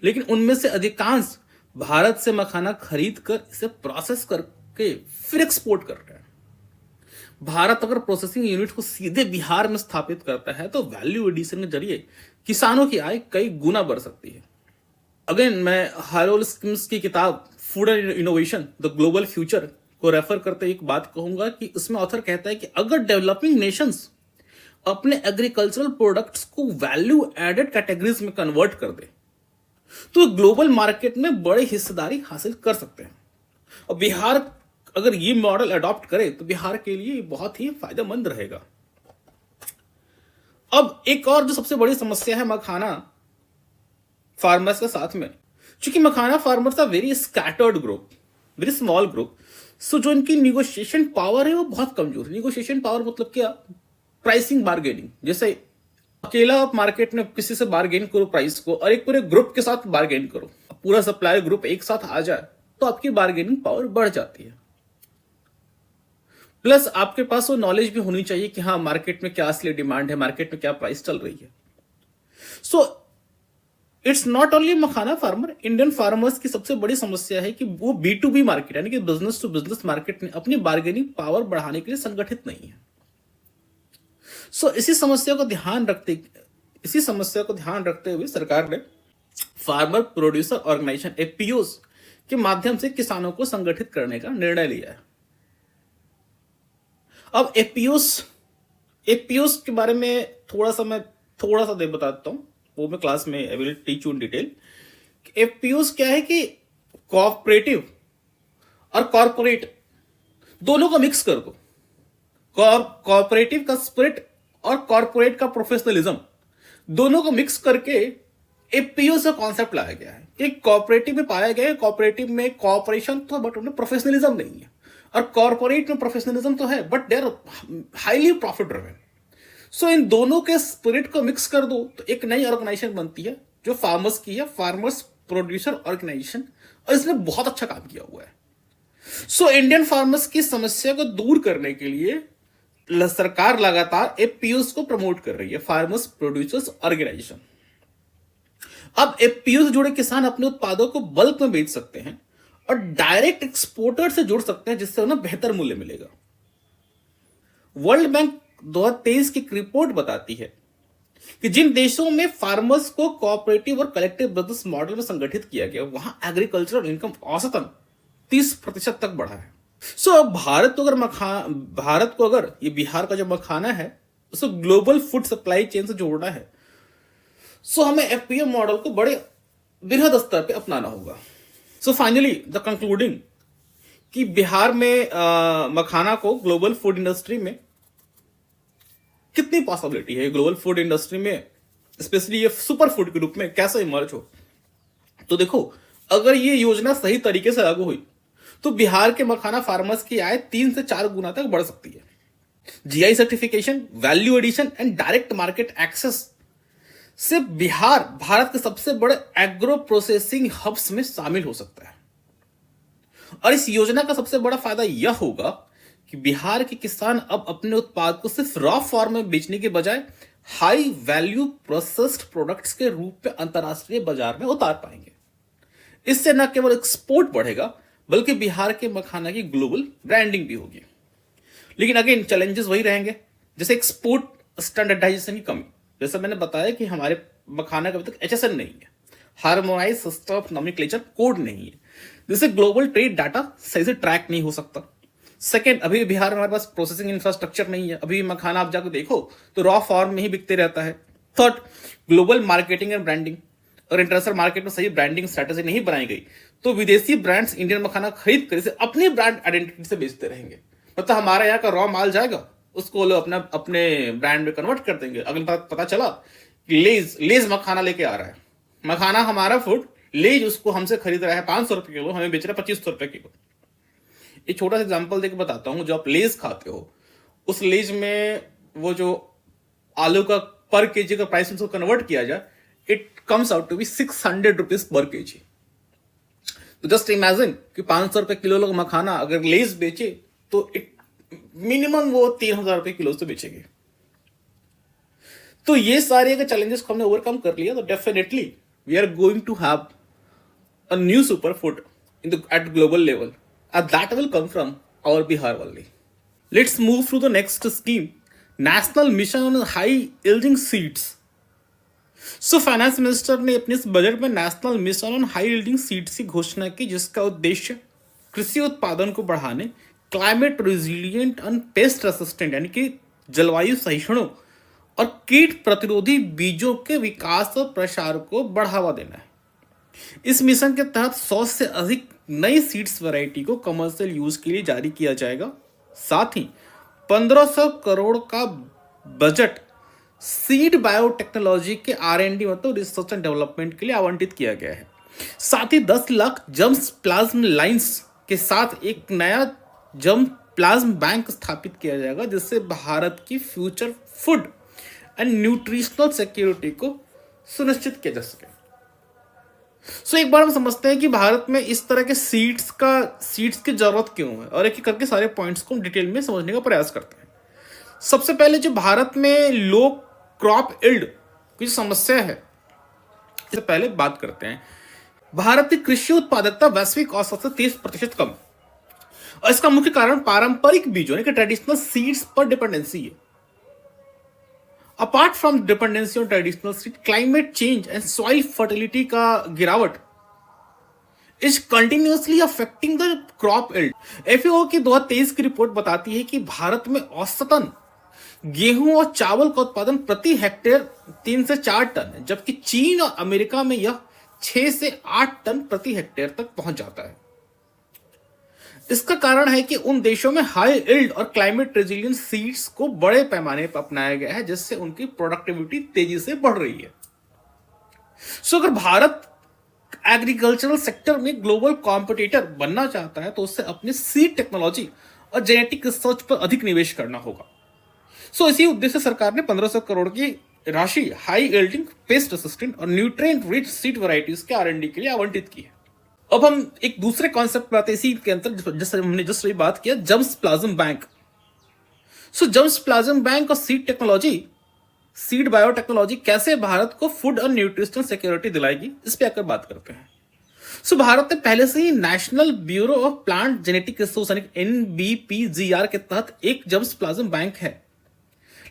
लेकिन उनमें से अधिकांश भारत से मखाना खरीद कर इसे प्रोसेस करके फिर एक्सपोर्ट कर रहे हैं। भारत अगर प्रोसेसिंग यूनिट को सीधे बिहार में स्थापित करता है तो वैल्यू एडिशन के जरिए किसानों की आय कई गुना बढ़ सकती है। अगेन मैं हैरोल्ड स्किम्स की किताब food and innovation the global future को रेफर करते एक बात कहूंगा कि उसमें ऑथर कहता है कि अगर डेवलपिंग नेशंस अपने एग्रीकल्चरल प्रोडक्ट्स को वैल्यू एडेड कैटेगरीज में कन्वर्ट कर दे तो ग्लोबल मार्केट में बड़ी हिस्सेदारी हासिल कर सकते हैं। और बिहार अगर ये मॉडल अडॉप्ट करे तो बिहार के लिए बहुत ही फायदेमंद रहेगा। अब एक और जो सबसे बड़ी समस्या है मखाना फार्मर्स के साथ में, क्योंकि makhana farmers are very scattered group, very small group, so जो इनकी निगोशिएशन पावर है वो बहुत कमजोर है। निगोशिएशन पावर मतलब क्या? Pricing bargaining. जैसे अकेला आप मार्केट में किसी से बार्गेन करो प्राइस को, और एक पूरे ग्रुप के साथ बार्गेन करो, पूरा सप्लायर ग्रुप एक साथ आ जाए तो आपकी बार्गेनिंग पावर बढ़ जाती है। प्लस आपके पास वो नॉलेज भी होनी चाहिए कि हाँ मार्केट में क्या असली डिमांड है, मार्केट में क्या प्राइस चल रही है। So it's not only makhana farmer, Indian farmers की सबसे बड़ी समस्या है कि वो B2B मार्केट यानी कि बिजनेस टू बिजनेस मार्केट में अपनी बार्गेनिंग पावर बढ़ाने के लिए संगठित नहीं है। सो इसी समस्या को ध्यान रखते हुए सरकार ने फार्मर प्रोड्यूसर ऑर्गेनाइजेशन FPOs के माध्यम से किसानों को संगठित करने का निर्णय लिया है। अब FPOs के बारे में थोड़ा सा दे बताता हूं, वो मैं क्लास में I will teach you in detail. FPOs क्या है कि कोऑपरेटिव और कॉर्पोरेट दोनों को मिक्स कर दो। कोऑपरेटिव का स्पिरिट और कॉर्पोरेट का प्रोफेशनलिज्म दोनों को मिक्स करके FPO का कॉन्सेप्ट लाया गया है। एक कोऑपरेटिव में पाया गया है, कोऑपरेटिव में कोऑपरेशन था बट उनमें प्रोफेशनलिज्म नहीं है। और कॉर्पोरेट में प्रोफेशनलिज्म तो है, but they are highly profit driven. So इन दोनों के स्पिरिट को मिक्स कर दो तो एक नई ऑर्गेनाइजेशन बनती है जो फार्मर्स की है, फार्मर्स प्रोड्यूसर ऑर्गेनाइजेशन, और इसने बहुत अच्छा काम किया हुआ है। सो इंडियन फार्मर्स की समस्या को दूर करने के लिए सरकार लगातार एफपीओस को प्रमोट कर रही है, फार्मर्स प्रोड्यूसर्स ऑर्गेनाइजेशन। अब एफपीओ से जुड़े किसान अपने उत्पादों को बल्क में बेच सकते हैं और डायरेक्ट एक्सपोर्टर से जुड़ सकते हैं, जिससे उन्हें बेहतर मूल्य मिलेगा। वर्ल्ड बैंक 2023 की एक रिपोर्ट बताती है कि जिन देशों में फार्मर्स को कोऑपरेटिव और कलेक्टिव बिजनेस मॉडल में संगठित किया गया, वहां एग्रीकल्चरल इनकम औसतन 30% तक बढ़ा है। सो भारत को अगर ये बिहार का जो मखाना है उसको ग्लोबल फूड सप्लाई चेन से जोड़ना है, सो हमें एफपीओ मॉडल को बड़े बृहद स्तर पे अपनाना होगा। सो फाइनली द कंक्लूडिंग कि बिहार में मखाना को ग्लोबल फूड इंडस्ट्री में कितनी पॉसिबिलिटी है, ग्लोबल फूड इंडस्ट्री में स्पेशली ये सुपर फूड के रूप में कैसे इमर्ज हो। तो देखो, अगर ये योजना सही तरीके से लागू हुई तो बिहार के मखाना फार्मर्स की आय 3 से 4 गुना तक बढ़ सकती है। GI certification, value addition and direct market access से बिहार भारत के सबसे बड़े एग्रो प्रोसेसिंग हब्स में शामिल हो सकता है। और इस योजना का सबसे बड़ा फायदा यह होगा कि बिहार के किसान अब अपने उत्पाद को सिर्फ रॉ फॉर्म में बेचने के बजाय हाई वैल्यू प्रोसेस्ड प्रोडक्ट्स के रूप में अंतरराष्ट्रीय बाजार में उतार पाएंगे। इससे न केवल एक्सपोर्ट बढ़ेगा बल्कि बिहार के मखाना की ग्लोबल ब्रांडिंग भी होगी। लेकिन अगेन चैलेंजेस वही रहेंगे, जैसे एक्सपोर्ट स्टैंडर्डाइजेशन की कमी। जैसे मैंने बताया कि हमारे मखाना का अभी तक एचएसएन नहीं है, harmonise system of nomenclature code नहीं है, जिससे ग्लोबल ट्रेड डाटा सही से ट्रैक नहीं हो सकता। सेकेंड, अभी बिहार में हमारे पास प्रोसेसिंग इंफ्रास्ट्रक्चर नहीं है, अभी मखाना आप जाकर देखो तो रॉ फॉर्म में ही बिकते रहता है। Third, global marketing and branding, और इंटरनेशनल मार्केट में सही ब्रांडिंग स्ट्रेटेजी नहीं बनाई गई तो विदेशी ब्रांड्स इंडियन मखाना खरीद कर इसे अपनी ब्रांड आइडेंटिटी से बेचते रहेंगे। मतलब हमारे यहाँ का रॉ माल जाएगा, उसको लोग अपने ब्रांड में कन्वर्ट कर देंगे। अगर पता चला कि लेज मखाना लेके आ रहा है, मखाना हमारा फूड, लेज उसको हमसे खरीद रहा है 500 रुपए किलो, हमें बेच रहा है 2500 रुपए किलो। एक छोटा सा एग्जांपल देकर बताता हूं, जो आप लेज खाते हो उस लेज में वो जो आलू का पर केजी का प्राइस उसको कन्वर्ट किया जाए, it comes out to be 600 rupees per KG. तो जस्ट इमेजिन कि 500 रुपए किलो लोग मखाना अगर लेज बेचे तो इट मिनिमम वो 3000 रुपए किलो से बेचेंगे। तो ये सारे अगर चैलेंजेस को हमने ओवरकम कर लिया तो definitely we are going to have a new super food at global level, and that will come from our Bihar only. Let's move to the next scheme, National Mission on High Yielding Seeds. So finance minister ने अपने इस budget में national mission on high yielding seeds की घोषणा की, जिसका उद्देश्य कृषि उत्पादन को बढ़ाने, climate resilient and paste resistant यानी कि जलवायु सहिष्णु और कीट प्रतिरोधी बीजों के विकास और प्रसार को बढ़ावा देना है। इस मिशन के तहत 100 से अधिक नई सीड्स वैरायटी को कमर्शियल यूज के लिए जारी किया जाएगा। साथ ही 1500 करोड़ का बजट सीड बायोटेक्नोलॉजी के R&D मतलब रिसर्च एंड डेवलपमेंट के लिए आवंटित किया गया है। साथ ही 10 लाख जम्स प्लाज्म लाइंस के साथ एक नया जम प्लाज्म बैंक स्थापित किया जाएगा, जिससे भारत की future food and nutritional security को सुनिश्चित किया जा सके। सो एक बार हम समझते हैं कि भारत में इस तरह के सीड्स की जरूरत क्यों है, और एक एक करके सारे पॉइंट्स को डिटेल में समझने का प्रयास करते हैं। सबसे पहले जो भारत में लो क्रॉप इल्ड की समस्या है, इससे पहले बात करते हैं। भारत की कृषि उत्पादकता वैश्विक औसत से 30% कम, और इसका मुख्य कारण पारंपरिक बीजों यानी कि ट्रेडिशनल सीड्स पर डिपेंडेंसी है। Apart from dependency on traditional seed, climate change and soil fertility का गिरावट is continuously affecting the crop yield. FAO की 2023 की रिपोर्ट बताती है कि भारत में औसतन गेहूं और चावल का उत्पादन प्रति हेक्टेयर 3 से 4 टन है, जबकि चीन और अमेरिका में यह 6 से 8 टन प्रति हेक्टेयर तक पहुंच जाता है। इसका कारण है कि उन देशों में हाई इल्ड और क्लाइमेट रेजिलिएंट सीड्स को बड़े पैमाने पर अपनाया गया है, जिससे उनकी प्रोडक्टिविटी तेजी से बढ़ रही है। सो अगर भारत एग्रीकल्चरल सेक्टर में ग्लोबल कॉम्पिटिटर बनना चाहता है तो उसे अपने सीड टेक्नोलॉजी और जेनेटिक रिसर्च पर अधिक निवेश करना होगा। इसी उद्देश्य से सरकार ने 1500 करोड़ की राशि हाई यील्डिंग, पेस्ट रेसिस्टेंट और न्यूट्रिएंट रिच सीड वैरायटीज के R&D के लिए आवंटित की है। अब हम एक दूसरे कॉन्सेप्ट पे आते हैं इसी के अंतर, जैसे हमने जस्ट अभी बात किया जर्मप्लाज्म बैंक। जर्मप्लाज्म बैंक और सीड बायोटेक्नोलॉजी कैसे भारत को फूड और न्यूट्रिशनल सिक्योरिटी दिलाएगी, इस पे आकर बात करते हैं। भारत ने पहले से ही national bureau of plant genetic resource यानी NBPGR के तहत एक जर्मप्लाज्म बैंक है,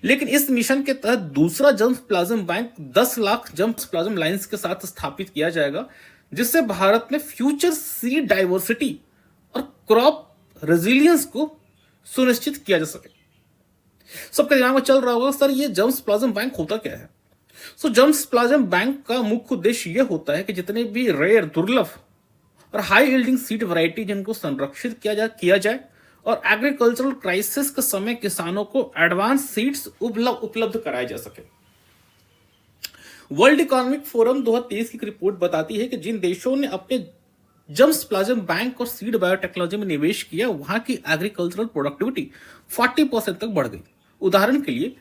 लेकिन इस मिशन के तहत दूसरा germplasm bank 10 lakh germplasm lines के साथ स्थापित किया जाएगा, जिससे भारत में फ्यूचर सीड डाइवर्सिटी और क्रॉप रेजिलियंस को सुनिश्चित किया जा सके। सबके दिमाग में चल रहा होगा सर ये जर्मप्लाज्म बैंक होता क्या है। जर्मप्लाज्म बैंक का मुख्य उद्देश्य यह होता है कि जितने भी रेयर, दुर्लभ और हाई यील्डिंग सीड वैरायटी जिनको संरक्षित किया जाए और एग्रीकल्चरल क्राइसिस के समय किसानों को एडवांस सीड्स उपलब्ध कराए जा सके। वर्ल्ड इकोनॉमिक फोरम 2023 की रिपोर्ट बताती है कि जिन देशों ने अपने जर्मप्लाज्म बैंक और सीड बायोटेक्नोलॉजी में निवेश किया वहां की एग्रीकल्चरल प्रोडक्टिविटी 40% तक बढ़ गई। उदाहरण के लिए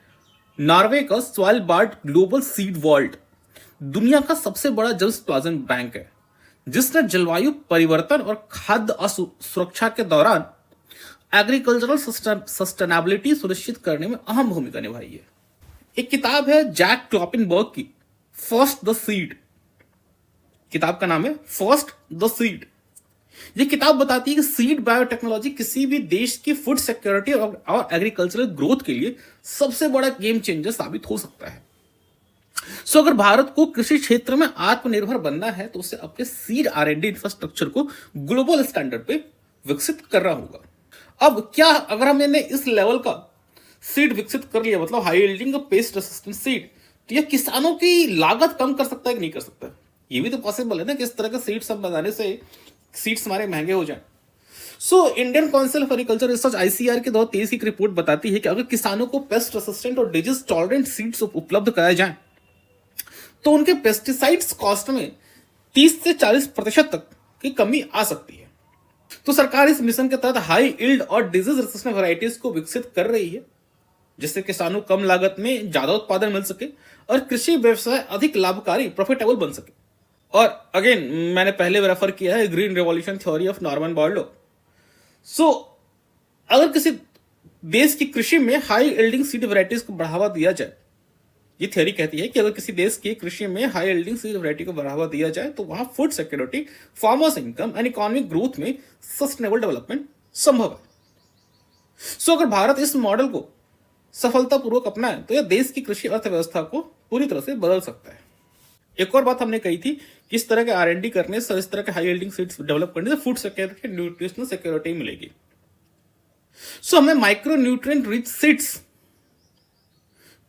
नॉर्वे का स्वालबार्ड ग्लोबल सीड वॉल्ट दुनिया का सबसे बड़ा जर्मप्लाज्म बैंक है, जिसने जलवायु परिवर्तन और खाद्य सुरक्षा के दौरान एग्रीकल्चरल सस्टेनेबिलिटी सुनिश्चित करने में अहम भूमिका निभाई है। एक किताब है जैक क्लॉपिनबर्ग की, फर्स्ट द सीड। किताब का नाम है फर्स्ट द सीड। यह किताब बताती है कि सीड बायोटेक्नोलॉजी किसी भी देश की फूड सिक्योरिटी और एग्रीकल्चरल ग्रोथ के लिए सबसे बड़ा गेम चेंजर साबित हो सकता है। अगर भारत को कृषि क्षेत्र में आत्मनिर्भर बनना है तो उसे अपने सीड R&D इंफ्रास्ट्रक्चर को ग्लोबल स्टैंडर्ड पे विकसित करना होगा। अब क्या अगर हमने इस लेवल का सीड विकसित कर लिया, मतलब हाई यील्डिंग और पेस्ट रेसिस्टेंट सीड, तो यह किसानों की लागत कम कर सकता है कि नहीं कर सकता? ये भी तो पॉसिबल है ना कि इस तरह का सीड्स सब बनाने से सीड्स हमारे महंगे हो जाए। Indian council of agriculture research ICAR के 2023 की रिपोर्ट बताती है कि अगर किसानों को पेस्ट रेसिस्टेंट और डिजीज टॉलरेंट सीड्स उपलब्ध कराए जाएं तो उनके पेस्टिसाइड्स कॉस्ट में 30 से 40% तक की कमी आ सकती है। सरकार इस मिशन के तहत हाई यील्ड और डिजीज रेसिस्टेंट वैरायटीज को विकसित कर रही है, जिससे किसानों को कम लागत में ज्यादा उत्पादन मिल सके और कृषि व्यवसाय अधिक लाभकारी, प्रॉफिटेबल बन सके। और अगेन मैंने पहले रेफर किया है green revolution theory of Norman Borlaug. अगर किसी देश की कृषि में हाई यील्डिंग सीड वैरायटीज को बढ़ावा दिया जाए, ये थ्योरी कहती है कि अगर किसी देश की कृषि में हाई यील्डिंग सीड वैरायटी को बढ़ावा दिया जाए तो वहां food security, farmers income and economic growth में सस्टेनेबल डेवलपमेंट संभव है। अगर भारत इस मॉडल को सफलतापूर्वक अपनाए तो यह देश की कृषि अर्थव्यवस्था को पूरी तरह से बदल सकता है। एक और बात हमने कही थी कि इस तरह के R&D करने से, इस तरह के हाई यील्डिंग सीड्स डेवलप करने से फूड सिक्योरिटी, न्यूट्रिशनल सिक्योरिटी मिलेगी। हमें माइक्रो न्यूट्रिएंट रिच सीड्स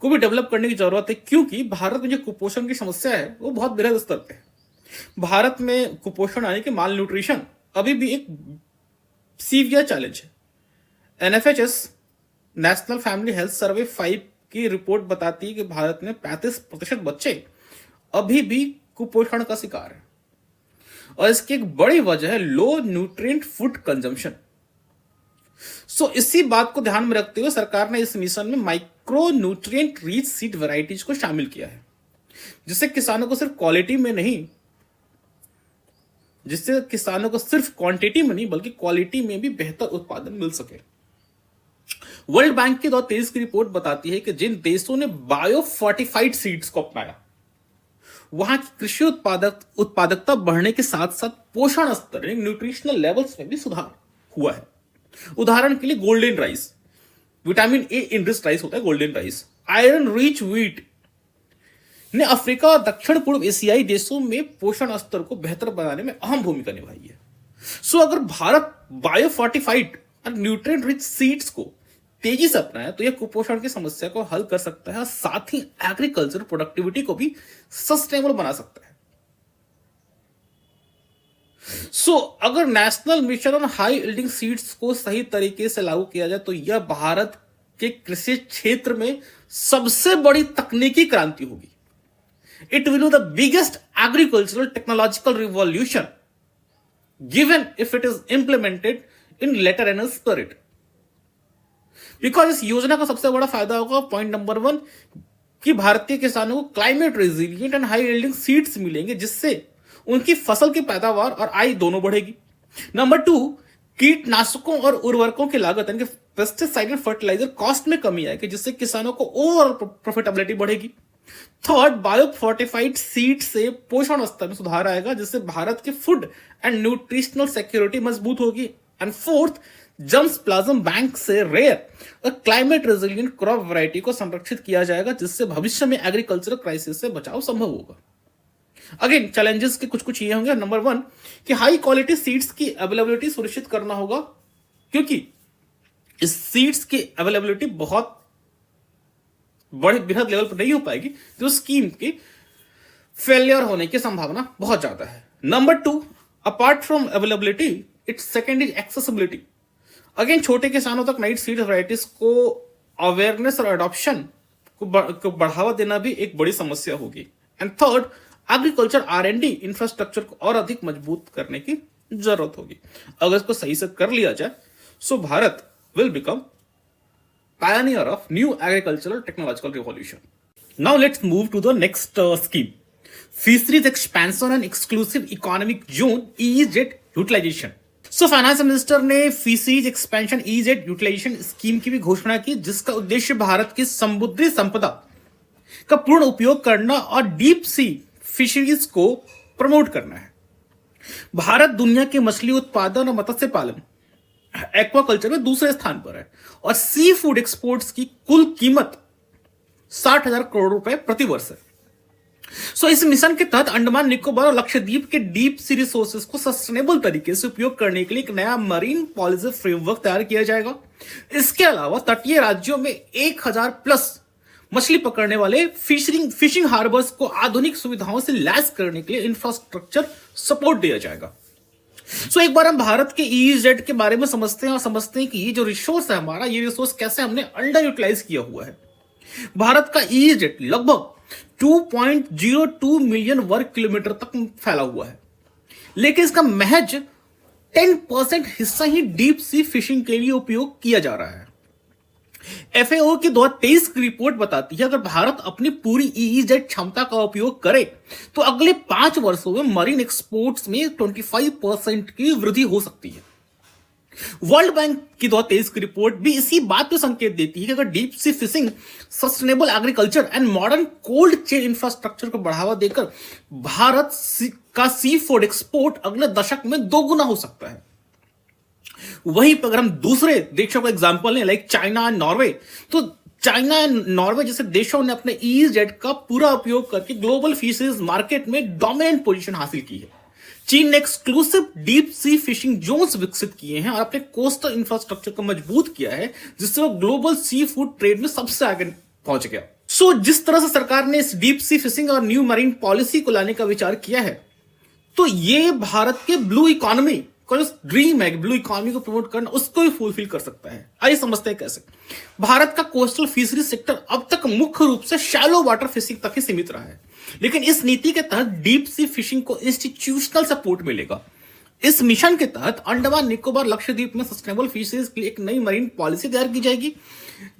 को भी डेवलप करने की जरूरत है, क्योंकि भारत में जो कुपोषण की समस्या है वो बहुत बृहद स्तर पे है। भारत में कुपोषण यानी कि माल न्यूट्रिशन अभी भी एक सीवियर चैलेंज है। NFHS national family health survey 5 की रिपोर्ट बताती है कि भारत में 35% बच्चे अभी भी कुपोषण का शिकार है, और इसकी एक बड़ी वजह है लो न्यूट्रिएंट फूड कंजम्पशन। इसी बात को ध्यान में रखते हुए सरकार ने इस मिशन में micro nutrient rich seed varieties को शामिल किया है, जिससे किसानों को सिर्फ क्वांटिटी में नहीं बल्कि क्वालिटी में भी बेहतर उत्पादन मिल सके। वर्ल्ड बैंक की 2023 की रिपोर्ट बताती है कि जिन देशों ने बायो फोर्टिफाइड सीड्स को अपनाया वहां की कृषि उत्पादकता बढ़ने के साथ साथ पोषण स्तर, न्यूट्रिशनल लेवल्स में भी सुधार हुआ है। उदाहरण के लिए golden rice, vitamin A enrich rice होता है golden rice, iron rich wheat ने अफ्रीका और दक्षिण पूर्व एशियाई देशों में पोषण स्तर को बेहतर बनाने में अहम भूमिका निभाई है। अगर भारत बायो फोर्टिफाइड और न्यूट्रिएंट रिच सीड्स को तेजी से अपनाए तो यह कुपोषण की समस्या को हल कर सकता है और साथ ही एग्रीकल्चर प्रोडक्टिविटी को भी सस्टेनेबल बना सकता है। अगर national mission on high yielding seeds को सही तरीके से लागू किया जाए तो यह भारत के कृषि क्षेत्र में सबसे बड़ी तकनीकी क्रांति होगी। It will be the biggest agricultural technological revolution given if it is implemented in letter and spirit. Because इस योजना का सबसे बड़ा फायदा होगा पॉइंट नंबर 1 कि भारतीय किसानों को climate resilient and high yielding seeds मिलेंगे जिससे उनकी फसल की पैदावार और आय दोनों बढ़ेगी। नंबर 2, कीटनाशकों और उर्वरकों की लागत यानी पेस्टिसाइड एंड फर्टिलाइजर कॉस्ट में कमी आएगी जिससे किसानों को ओवरऑल प्रॉफिटेबिलिटी बढ़ेगी। थर्ड, बायो फोर्टिफाइड सीड से पोषण स्तर में सुधार आएगा जिससे भारत की फूड एंड न्यूट्रिशनल सिक्योरिटी मजबूत होगी। And fourth, germs plasm bank से रेयर और क्लाइमेट रेजिलिएंट क्रॉप वैरायटी को संरक्षित किया जाएगा जिससे भविष्य में एग्रीकल्चरल क्राइसिस से बचाव संभव होगा। अगेन चैलेंजेस के कुछ ये होंगे। नंबर 1 कि हाई क्वालिटी सीड्स की अवेलेबिलिटी सुनिश्चित करना होगा क्योंकि इस सीड्स की अवेलेबिलिटी बहुत बड़े बृहद लेवल पर नहीं हो पाएगी तो स्कीम की फेलियर होने की संभावना बहुत ज्यादा है। Number 2, apart from availability it's second is accessibility. Again छोटे किसानों तक नई सीड वैरायटीज को अवेयरनेस और अडॉप्शन को बढ़ावा देना भी एक बड़ी समस्या होगी। And third, agriculture R&D infrastructure को और अधिक मजबूत करने की जरूरत होगी। अगर इसको सही से कर लिया जाए so Bharat will become pioneer of new agricultural technological revolution. Now let's move to the next scheme. Fisheries expansion and exclusive economic zone EEZ utilization. So finance minister ने fisheries expansion EEZ utilisation scheme की भी घोषणा की जिसका उद्देश्य भारत की समुद्री संपदा का पूर्ण उपयोग करना और डीप सी फिशरीज को प्रमोट करना है। भारत दुनिया के मछली उत्पादन और मत्स्य पालन एक्वाकल्चर में दूसरे स्थान पर है और सी फूड एक्सपोर्ट्स की कुल कीमत 60,000 करोड़ रुपए प्रति वर्ष है। सो इस मिशन के तहत अंडमान निकोबार और लक्षद्वीप के डीप सी रिसोर्सेज को सस्टेनेबल तरीके से उपयोग करने के लिए एक नया मरीन पॉलिसी फ्रेमवर्क तैयार किया जाएगा। इसके अलावा तटीय राज्यों में 1000 प्लस मछली पकड़ने वाले फिशिंग हार्बर्स को आधुनिक सुविधाओं से लैस करने के लिए इंफ्रास्ट्रक्चर सपोर्ट दिया जाएगा। सो एक बार हम भारत के EEZ के बारे में समझते हैं और समझते हैं कि ये जो रिसोर्स है हमारा, ये रिसोर्स कैसे हमने अंडर यूटिलाइज किया हुआ है। भारत का EEZ लगभग 2.02 मिलियन वर्ग किलोमीटर तक फैला हुआ है लेकिन इसका महज 10% हिस्सा ही डीप सी फिशिंग के लिए उपयोग किया जा रहा है। FAO की 2023 की रिपोर्ट बताती है अगर भारत अपनी पूरी EEZ क्षमता का उपयोग करे तो अगले 5 वर्षों में मरीन एक्सपोर्ट्स में 25% की वृद्धि हो सकती है। वर्ल्ड बैंक की 2023 की रिपोर्ट भी इसी बात पर संकेत देती है कि अगर deep sea fishing sustainable agriculture and modern cold chain infrastructure को बढ़ावा देकर भारत का सी फूड एक्सपोर्ट अगले दशक में 2 गुना हो सकता है। वहीं पर अगर हम दूसरे देशों का एग्जांपल लें लाइक चाइना एंड नॉर्वे, तो चाइना एंड नॉर्वे जैसे देशों ने अपने EEZ का पूरा उपयोग करके ग्लोबल फिशरीज मार्केट में डोमिनेंट पोजीशन हासिल की है। चीन ने exclusive deep sea fishing zones विकसित किए हैं और अपने कोस्टल इंफ्रास्ट्रक्चर को मजबूत किया है जिससे वो ग्लोबल सी फूड ट्रेड में सबसे आगे पहुंच गया। सो जिस तरह से सरकार ने इस डीप सी फिशिंग और न्यू मरीन पॉलिसी को लाने का विचार किया है तो ये भारत के ब्लू इकोनॉमी का जो ड्रीम है ब्लू इकोनॉमी को प्रमोट करना उसको भी फुलफिल कर सकता है। आइए समझते हैं कैसे। भारत का कोस्टल फिशरी सेक्टर अब तक मुख्य रूप से शैलो वाटर फिशिंग तक ही सीमित रहा है लेकिन इस नीति के तहत डीप सी फिशिंग को इंस्टीट्यूशनल सपोर्ट मिलेगा। इस मिशन के तहत अंडमान निकोबार लक्षद्वीप में सस्टेनेबल फिशरीज के लिए एक नई मरीन पॉलिसी तैयार की जाएगी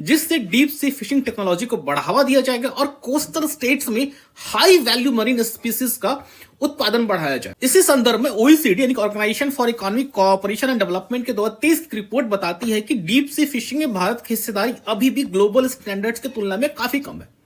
जिससे डीप सी फिशिंग टेक्नोलॉजी को बढ़ावा दिया जाएगा और कोस्टल स्टेट्स में हाई वैल्यू मरीन स्पीसीज का उत्पादन बढ़ाया जाए। इसी संदर्भ में OECD यानी organisation for economic cooperation and development के 2023 की रिपोर्ट बताती है कि डीप सी फिशिंग में भारत की हिस्सेदारी अभी भी ग्लोबल स्टैंडर्ड्स की तुलना में काफी कम है।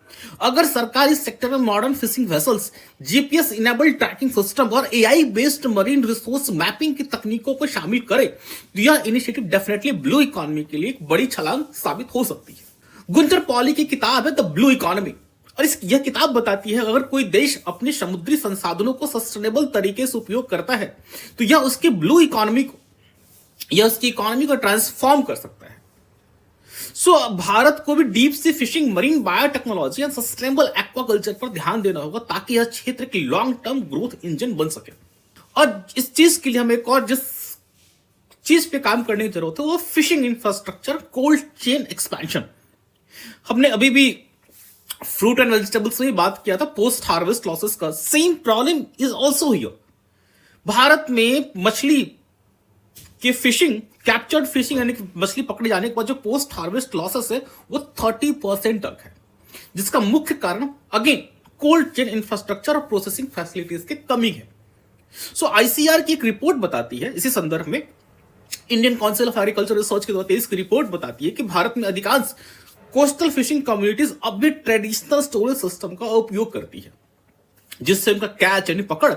अगर सरकार इस सेक्टर में modern fishing vessels, GPS enabled tracking system और AI based marine resource mapping की तकनीकों को शामिल करे तो यह इनिशिएटिव डेफिनेटली ब्लू इकोनॉमी के लिए एक बड़ी छलांग साबित हो सकती है। गुंटर पॉली की किताब है द ब्लू इकोनॉमी और यह किताब बताती है अगर कोई देश अपने समुद्री संसाधनों को सस्टेनेबल तरीके से उपयोग करता है तो यह उसकी ब्लू इकोनॉमी को उसकी इकोनॉमी को ट्रांसफॉर्म कर सकता है। सो भारत को भी deep sea fishing, marine biotechnology and sustainable aquaculture पर ध्यान देना होगा ताकि यह क्षेत्र की लॉन्ग टर्म ग्रोथ इंजन बन सके। और इस चीज के लिए हमें एक और जिस चीज पे काम करने की जरूरत है वो fishing infrastructure cold chain expansion. हमने अभी भी फ्रूट एंड वेजिटेबल्स में बात किया था पोस्ट हार्वेस्ट लॉसेस का, same problem is also here. Bharat में मछली के फिशिंग, कैप्चर्ड फिशिंग यानी कि मछली पकड़े जाने के बाद जो पोस्ट हार्वेस्ट लॉसेस है वो 30% तक है, जिसका मुख्य कारण अगेन कोल्ड चेन इंफ्रास्ट्रक्चर और प्रोसेसिंग फैसिलिटीज की कमी है। सो आईसीआर की एक रिपोर्ट बताती है, इसी संदर्भ में Indian council of agriculture research के द्वारा इसकी रिपोर्ट बताती है कि भारत में अधिकांश कोस्टल फिशिंग कम्युनिटीज अब भी ट्रेडिशनल स्टोरेज सिस्टम का उपयोग करती है, जिससे उनका कैच यानी पकड़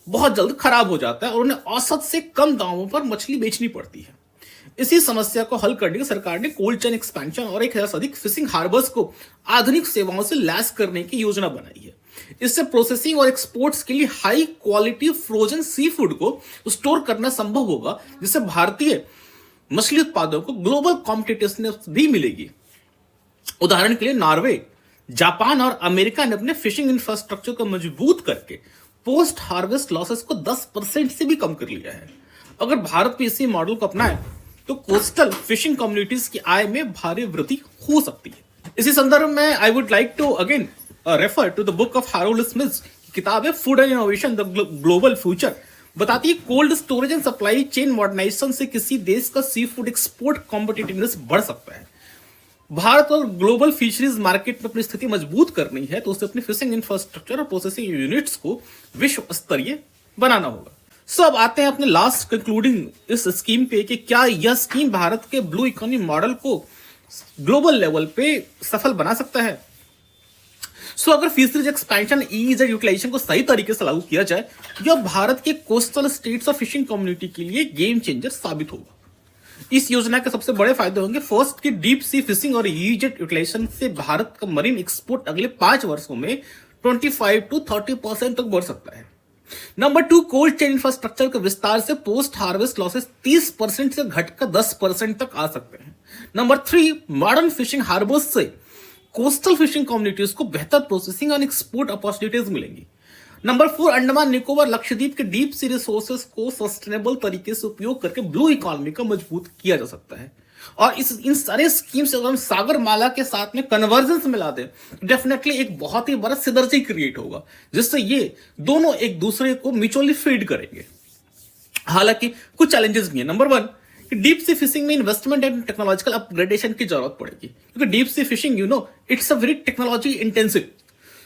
बहुत जल्द खराब हो जाता है और उन्हें औसत से कम दामों पर मछली बेचनी पड़ती है। इसी समस्या को हल करने के सरकार ने कोल्ड चेन एक्सपेंशन और 1000 से अधिक फिशिंग हार्बर्स को आधुनिक सेवाओं से लैस करने की योजना बनाई है। इससे प्रोसेसिंग और एक्सपोर्ट्स के लिए high quality frozen sea food को स्टोर करना संभव होगा, जिससे भारतीय मछली उत्पादों को ग्लोबल कॉम्पिटिटिवनेस भी मिलेगी। उदाहरण के लिए नॉर्वे, जापान और अमेरिका ने अपने फिशिंग इंफ्रास्ट्रक्चर को मजबूत करके पोस्ट हार्वेस्ट लॉसेस को 10% से भी कम कर लिया है। अगर भारत भी इसी मॉडल को अपनाए तो कोस्टल फिशिंग कम्युनिटीज की आय में भारी वृद्धि हो सकती है। इसी संदर्भ में I would like to again refer to the book of Harold Smith की किताब है food and innovation the global future. बताती है cold storage and supply chain modernisation से किसी देश का सी फूड एक्सपोर्ट कॉम्पिटिटिवनेस बढ़ सकता है। भारत और ग्लोबल फिशरीज मार्केट में अपनी स्थिति मजबूत करनी है तो उसे अपनी फिशिंग इंफ्रास्ट्रक्चर और प्रोसेसिंग यूनिट्स को विश्व स्तरीय बनाना होगा। सो अब आते हैं अपने लास्ट कंक्लूडिंग इस स्कीम पे कि क्या यह स्कीम भारत के ब्लू इकोनॉमी मॉडल को ग्लोबल लेवल पे सफल बना सकता है। सो अगर fisheries expansion is and utilisation को सही तरीके से लागू किया जाए, यह भारत के कोस्टल स्टेट्स और फिशिंग कम्युनिटी के लिए गेम चेंजर साबित होगा। इस योजना के सबसे बड़े फायदे होंगे फर्स्ट की डीप सी फिशिंग और ईजेट यूटिलाइजेशन से भारत का मरीन एक्सपोर्ट अगले 5 वर्षों में 25 to 30% तक बढ़ सकता है। नंबर 2, कोल्ड चेन इंफ्रास्ट्रक्चर के विस्तार से पोस्ट हार्वेस्ट लॉसेस 30% से घटकर 10% तक आ सकते हैं। नंबर 3, मॉडर्न फिशिंग हार्बर्स से कोस्टल फिशिंग कम्युनिटीज को बेहतर प्रोसेसिंग और एक्सपोर्ट अपॉर्चुनिटीज मिलेंगी। नंबर 4, अंडमान निकोबार लक्षद्वीप के डीप सी रिसोर्सेज को सस्टेनेबल तरीके से उपयोग करके ब्लू इकोनॉमी को मजबूत किया जा सकता है। और इन सारे स्कीम से अगर हम सागर माला के साथ में कन्वर्जेंस मिला दें, डेफिनेटली एक बहुत ही बड़ा सिनर्जी क्रिएट होगा, जिससे ये दोनों एक दूसरे को म्यूचुअली फीड करेंगे। हालांकि कुछ चैलेंजेस भी हैं। नंबर 1, डीप सी फिशिंग में इन्वेस्टमेंट एंड टेक्नोलॉजिकल अपग्रेडेशन की जरूरत पड़ेगी, क्योंकि deep sea fishing it's a very technology intensive.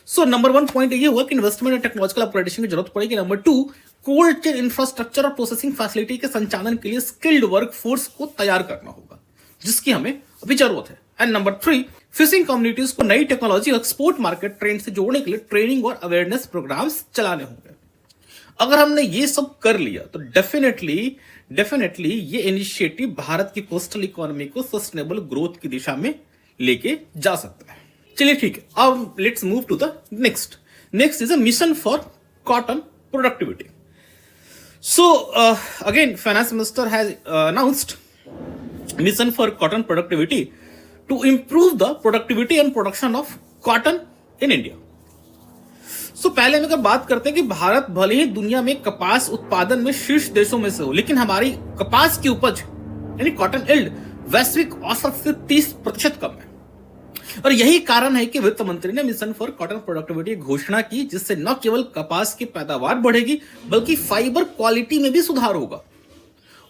So number 1 point ये हुआ कि इन्वेस्टमेंट एंड टेक्नोलॉजिकल अपग्रेडेशन की जरूरत पड़ेगी। नंबर 2, कोल्ड चेन इंफ्रास्ट्रक्चर और प्रोसेसिंग फैसिलिटी के संचालन के लिए स्किल्ड वर्कफोर्स को तैयार करना होगा, जिसकी हमें अभी जरूरत है। एंड नंबर 3, फिशिंग कम्युनिटीज को नई टेक्नोलॉजी और एक्सपोर्ट मार्केट ट्रेंड से जोड़ने के लिए ट्रेनिंग और अवेयरनेस प्रोग्राम्स चलाने होंगे। अगर हमने ये सब कर लिया तो डेफिनेटली ये इनिशिएटिव भारत की कोस्टल इकोनॉमी को सस्टेनेबल ग्रोथ की दिशा में लेके जा सकता है। चलिए ठीक है, अब let's move to the next is a mission for cotton productivity. So again finance minister has announced mission for cotton productivity to improve the productivity and production of cotton in India. So पहले हम अगर बात करते हैं कि भारत भले ही दुनिया में कपास उत्पादन में शीर्ष देशों में से हो, लेकिन हमारी कपास की उपज यानी कॉटन यील्ड वैश्विक औसत से 30% कम है। और यही कारण है कि वित्त मंत्री ने मिशन फॉर कॉटन प्रोडक्टिविटी घोषणा की, जिससे न केवल कपास की पैदावार बढ़ेगी बल्कि फाइबर क्वालिटी में भी सुधार होगा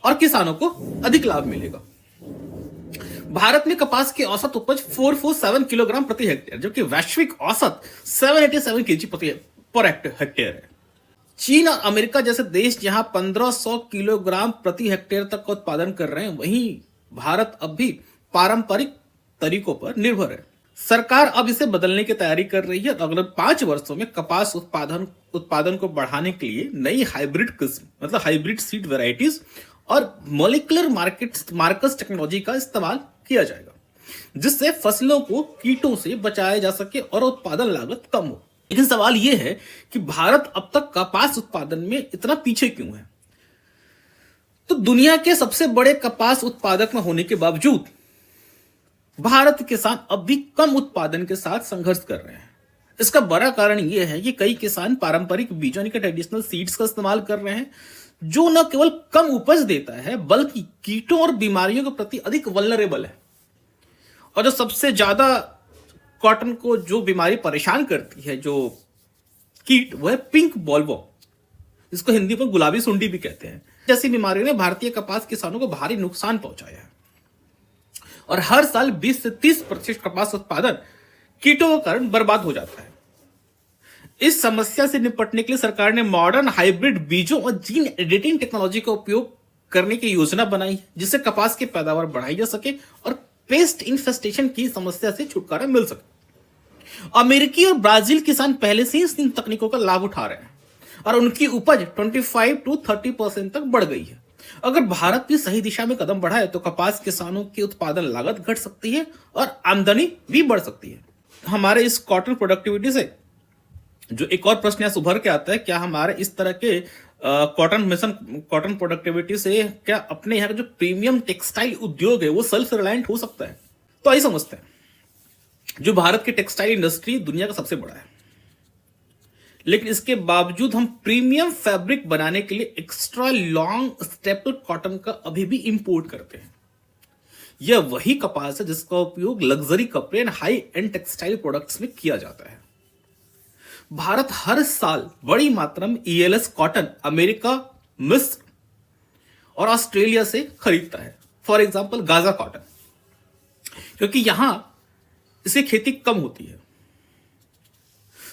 और किसानों को अधिक लाभ मिलेगा। भारत में कपास की औसत उपज 447 किलोग्राम प्रति हेक्टेयर, जबकि वैश्विक औसत 787 केजी पर हेक्टेयर है। चीन और अमेरिका जैसे देश जहां 1500 किलोग्राम प्रति हेक्टेयर तक का उत्पादन कर रहे हैं, वहीं भारत अब भी पारंपरिक तरीकों पर निर्भर है। सरकार अब इसे बदलने की तैयारी कर रही है। अगले 5 वर्षों में कपास उत्पादन को बढ़ाने के लिए नई हाइब्रिड किस्म मतलब हाइब्रिड सीड वेराइटीज और मॉलिक्यूलर मार्कर्स टेक्नोलॉजी का इस्तेमाल किया जाएगा, जिससे फसलों को कीटों से बचाया जा सके और उत्पादन लागत कम हो। लेकिन सवाल यह है कि भारत अब तक कपास उत्पादन में इतना पीछे क्यों है? तो दुनिया के सबसे बड़े कपास उत्पादक में होने के बावजूद भारत किसान अब भी कम उत्पादन के साथ संघर्ष कर रहे हैं। इसका बड़ा कारण यह है कि कई किसान पारंपरिक बीजों यानी कि ट्रेडिशनल सीड्स का इस्तेमाल कर रहे हैं, जो न केवल कम उपज देता है बल्कि कीटों और बीमारियों के प्रति अधिक वल्नरेबल है। और जो सबसे ज्यादा कॉटन को जो बीमारी परेशान करती है, जो कीट, वो है पिंक बॉलवॉ, इसको हिंदी में गुलाबी सुंडी भी कहते हैं। जैसी बीमारियों ने भारतीय कपास किसानों को भारी नुकसान पहुंचाया है और हर साल 20 से 30% कपास उत्पादन कीटों के कारण बर्बाद हो जाता है। इस समस्या से निपटने के लिए सरकार ने मॉडर्न हाइब्रिड बीजों और जीन एडिटिंग टेक्नोलॉजी का उपयोग करने की योजना बनाई है, जिससे कपास की पैदावार बढ़ाई जा सके और पेस्ट इन्फेस्टेशन की समस्या से छुटकारा मिल सके। अमेरिकी और ब्राजील किसान पहले से ही इन तकनीकों का लाभ उठा रहे हैं और उनकी उपज 25 to 30% तक बढ़ गई है। अगर भारत भी सही दिशा में कदम बढ़ाए तो कपास किसानों की उत्पादन लागत घट सकती है और आमदनी भी बढ़ सकती है। हमारे इस कॉटन प्रोडक्टिविटी से जो एक और प्रश्न यहां उभर के आता है, क्या हमारे इस तरह के कॉटन प्रोडक्टिविटी से क्या अपने यहाँ का जो प्रीमियम टेक्सटाइल उद्योग है वो सेल्फ रिलायंट हो सकता है? तो आइए समझते हैं। जो भारत की टेक्सटाइल इंडस्ट्री दुनिया का सबसे बड़ा है, लेकिन इसके बावजूद हम प्रीमियम फैब्रिक बनाने के लिए एक्स्ट्रा लॉन्ग स्टेपल कॉटन का अभी भी इंपोर्ट करते हैं। यह वही कपास है जिसका उपयोग लग्जरी कपड़े and high and textile products में किया जाता है। भारत हर साल बड़ी मात्रा में ईएलएस कॉटन अमेरिका, मिस्र और ऑस्ट्रेलिया से खरीदता है। फॉर एग्जांपल गाजा कॉटन, क्योंकि यहां इसकी खेती कम होती है।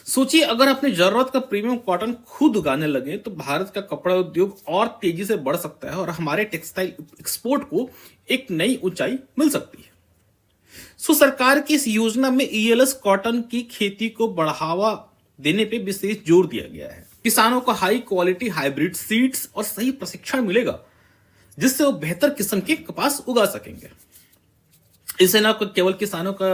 सोचिए, अगर अपनी जरूरत का प्रीमियम कॉटन खुद उगाने लगे तो भारत का कपड़ा उद्योग और तेजी से बढ़ सकता है और हमारे टेक्सटाइल एक्सपोर्ट को एक नई ऊंचाई मिल सकती है। सरकार की इस योजना में ईएलएस कॉटन की खेती को बढ़ावा देने पे विशेष जोर दिया गया है। किसानों को हाई क्वालिटी हाइब्रिड सीड्स और सही प्रशिक्षण मिलेगा, जिससे वो बेहतर किस्म के कपास उगा सकेंगे। इससे न केवल किसानों का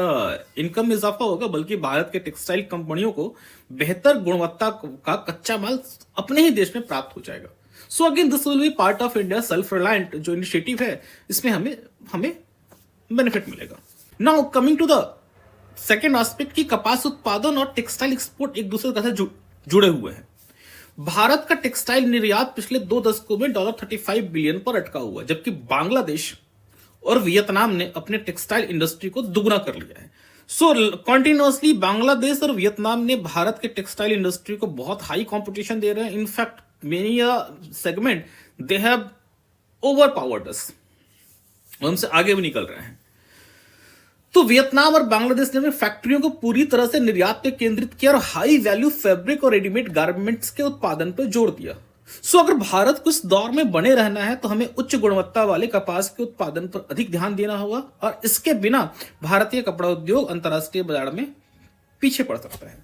इनकम में इजाफा होगा, बल्कि भारत के टेक्सटाइल कंपनियों को बेहतर गुणवत्ता का कच्चा माल अपने ही देश में प्राप्त हो जाएगा। So again this will be part of India self reliant जो इनिशिएटिव है, इसमें हमें बेनिफिट मिलेगा। Now coming to the second aspect की कपास उत्पादन और टेक्सटाइल एक्सपोर्ट एक दूसरे के साथ जुड़े हुए हैं। भारत का टेक्सटाइल निर्यात पिछले 2 दशकों में $35 बिलियन पर अटका हुआ है, जबकि बांग्लादेश और वियतनाम ने अपने टेक्सटाइल इंडस्ट्री को दुगना कर लिया है। सो कंटिन्यूअसली बांग्लादेश और वियतनाम ने भारत के टेक्सटाइल इंडस्ट्री को बहुत हाई कंपटीशन दे रहे हैं। In fact many segment they have over powered us, हमसे आगे भी निकल रहे हैं। तो वियतनाम और बांग्लादेश ने अपनी फैक्ट्रियों को पूरी तरह से निर्यात पे केंद्रित किया और हाई वैल्यू फैब्रिक और रेडीमेड गारमेंट्स के उत्पादन पर जोर दिया। अगर भारत को इस दौर में बने रहना है तो हमें उच्च गुणवत्ता वाले कपास के उत्पादन पर अधिक ध्यान देना होगा और इसके बिना भारतीय कपड़ा उद्योग अंतर्राष्ट्रीय बाजार में पीछे पड़ सकता है।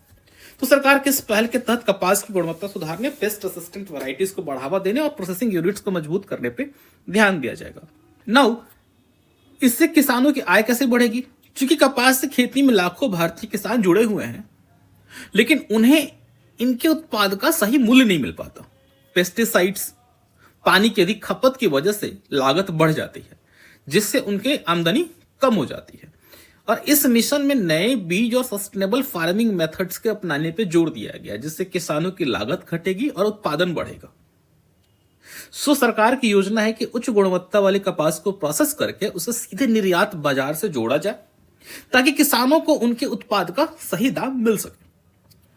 तो सरकार के इस पहल के तहत कपास की गुणवत्ता सुधारने, पेस्ट असिस्टेंट वैरायटीज को बढ़ावा देने और प्रोसेसिंग यूनिट्स को मजबूत करने पर ध्यान दिया जाएगा। नाउ इससे किसानों की आय कैसे बढ़ेगी? क्योंकि कपास से खेती में लाखों भारतीय किसान जुड़े हुए हैं, लेकिन उन्हें इनके उत्पाद का सही मूल्य नहीं मिल पाता। पेस्टिसाइड्स, पानी की अधिक खपत की वजह से लागत बढ़ जाती है, जिससे उनके आमदनी कम हो जाती है। और इस मिशन में नए बीज और सस्टेनेबल फार्मिंग मेथड्स के अपनाने पर जोर दिया गया, जिससे किसानों की लागत घटेगी और उत्पादन बढ़ेगा। सरकार की योजना है कि उच्च गुणवत्ता वाले कपास को प्रोसेस करके उसे सीधे निर्यात बाजार से जोड़ा जाए, ताकि किसानों को उनके उत्पाद का सही दाम मिल सके।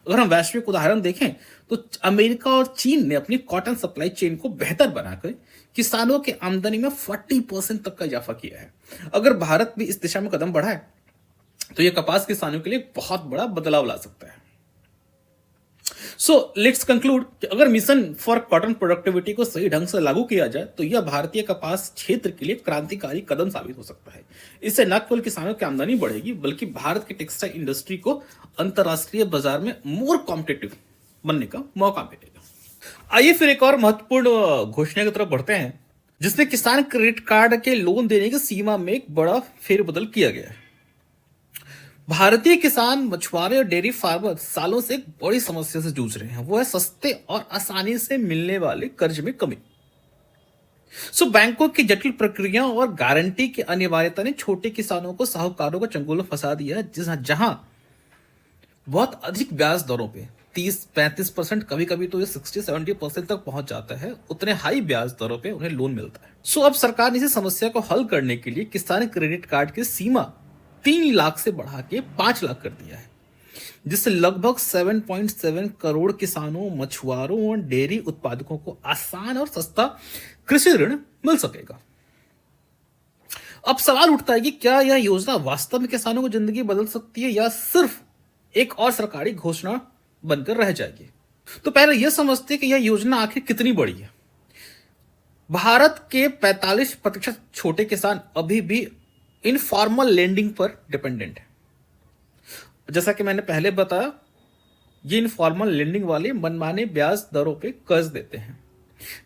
अगर हम वैश्विक उदाहरण देखें तो अमेरिका और चीन ने अपनी कॉटन सप्लाई चेन को बेहतर बनाकर किसानों की आमदनी में 40% तक का इजाफा किया है। अगर भारत भी इस दिशा में कदम बढ़ाए तो यह कपास किसानों के लिए बहुत बड़ा बदलाव ला सकता है। लेट्स कंक्लूड कि अगर मिशन फॉर कॉटन प्रोडक्टिविटी को सही ढंग से लागू किया जाए तो यह भारतीय कपास क्षेत्र के लिए क्रांतिकारी कदम साबित हो सकता है। इससे न केवल किसानों की आमदनी बढ़ेगी, बल्कि भारत की टेक्सटाइल इंडस्ट्री को अंतर्राष्ट्रीय बाजार में मोर कॉम्पिटिटिव बनने का मौका मिलेगा। आइए फिर एक और महत्वपूर्ण घोषणा की तरफ बढ़ते हैं, जिसमें किसान क्रेडिट कार्ड के लोन देने की सीमा में एक बड़ा फेरबदल किया गया है। भारतीय किसान, मछुआरे और डेयरी फार्मर सालों से एक बड़ी समस्या से जूझ रहे हैं, वो है सस्ते और आसानी से मिलने वाले कर्ज में कमी। बैंकों की जटिल प्रक्रिया और गारंटी की अनिवार्यता ने छोटे किसानों को साहूकारों को चंगुल में फंसा दिया है, जहां बहुत अधिक ब्याज दरों पे 30-35%, कभी कभी तो ये 60-70% तक पहुंच जाता है। उतने हाई ब्याज दरों पे उन्हें लोन मिलता है। अब सरकार ने इस समस्या को हल करने के लिए किसान क्रेडिट कार्ड की सीमा 3 लाख से बढ़ा के 5 लाख कर दिया है, जिससे लगभग 7.7 करोड़ किसानों, मछुआरों और डेयरी उत्पादकों को आसान और सस्ता कृषि ऋण मिल सकेगा। अब सवाल उठता है कि क्या यह योजना वास्तव में किसानों की जिंदगी बदल सकती है या सिर्फ एक और सरकारी घोषणा बनकर रह जाएगी। तो पहले यह समझते हैं कि यह योजना आखिर कितनी बड़ी है। भारत के 45% छोटे किसान अभी भी इनफॉर्मल लेंडिंग पर डिपेंडेंट है। जैसा कि मैंने पहले बताया, ये इनफॉर्मल लेंडिंग वाले मनमाने ब्याज दरों पे कर्ज देते हैं।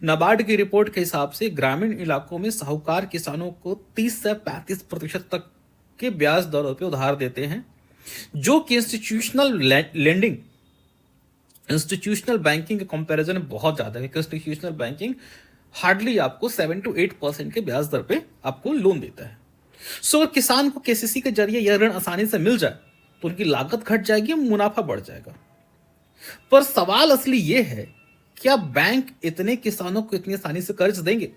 नाबार्ड की रिपोर्ट के हिसाब से ग्रामीण इलाकों में साहूकार किसानों को 30 से 35% तक के ब्याज दरों पे उधार देते हैं, जो कि इंस्टीट्यूशनल बैंकिंग के कंपैरिजन में बहुत ज्यादा है। इंस्टीट्यूशनल बैंकिंग हार्डली आपको 7 to 8% के ब्याज दर पे आपको लोन देता है। सो अगर किसान को केसीसी के जरिए यह ऋण आसानी से मिल जाए तो उनकी लागत घट जाएगी, मुनाफा बढ़ जाएगा। पर सवाल असली यह है, क्या बैंक इतने किसानों को इतनी आसानी से कर्ज देंगे?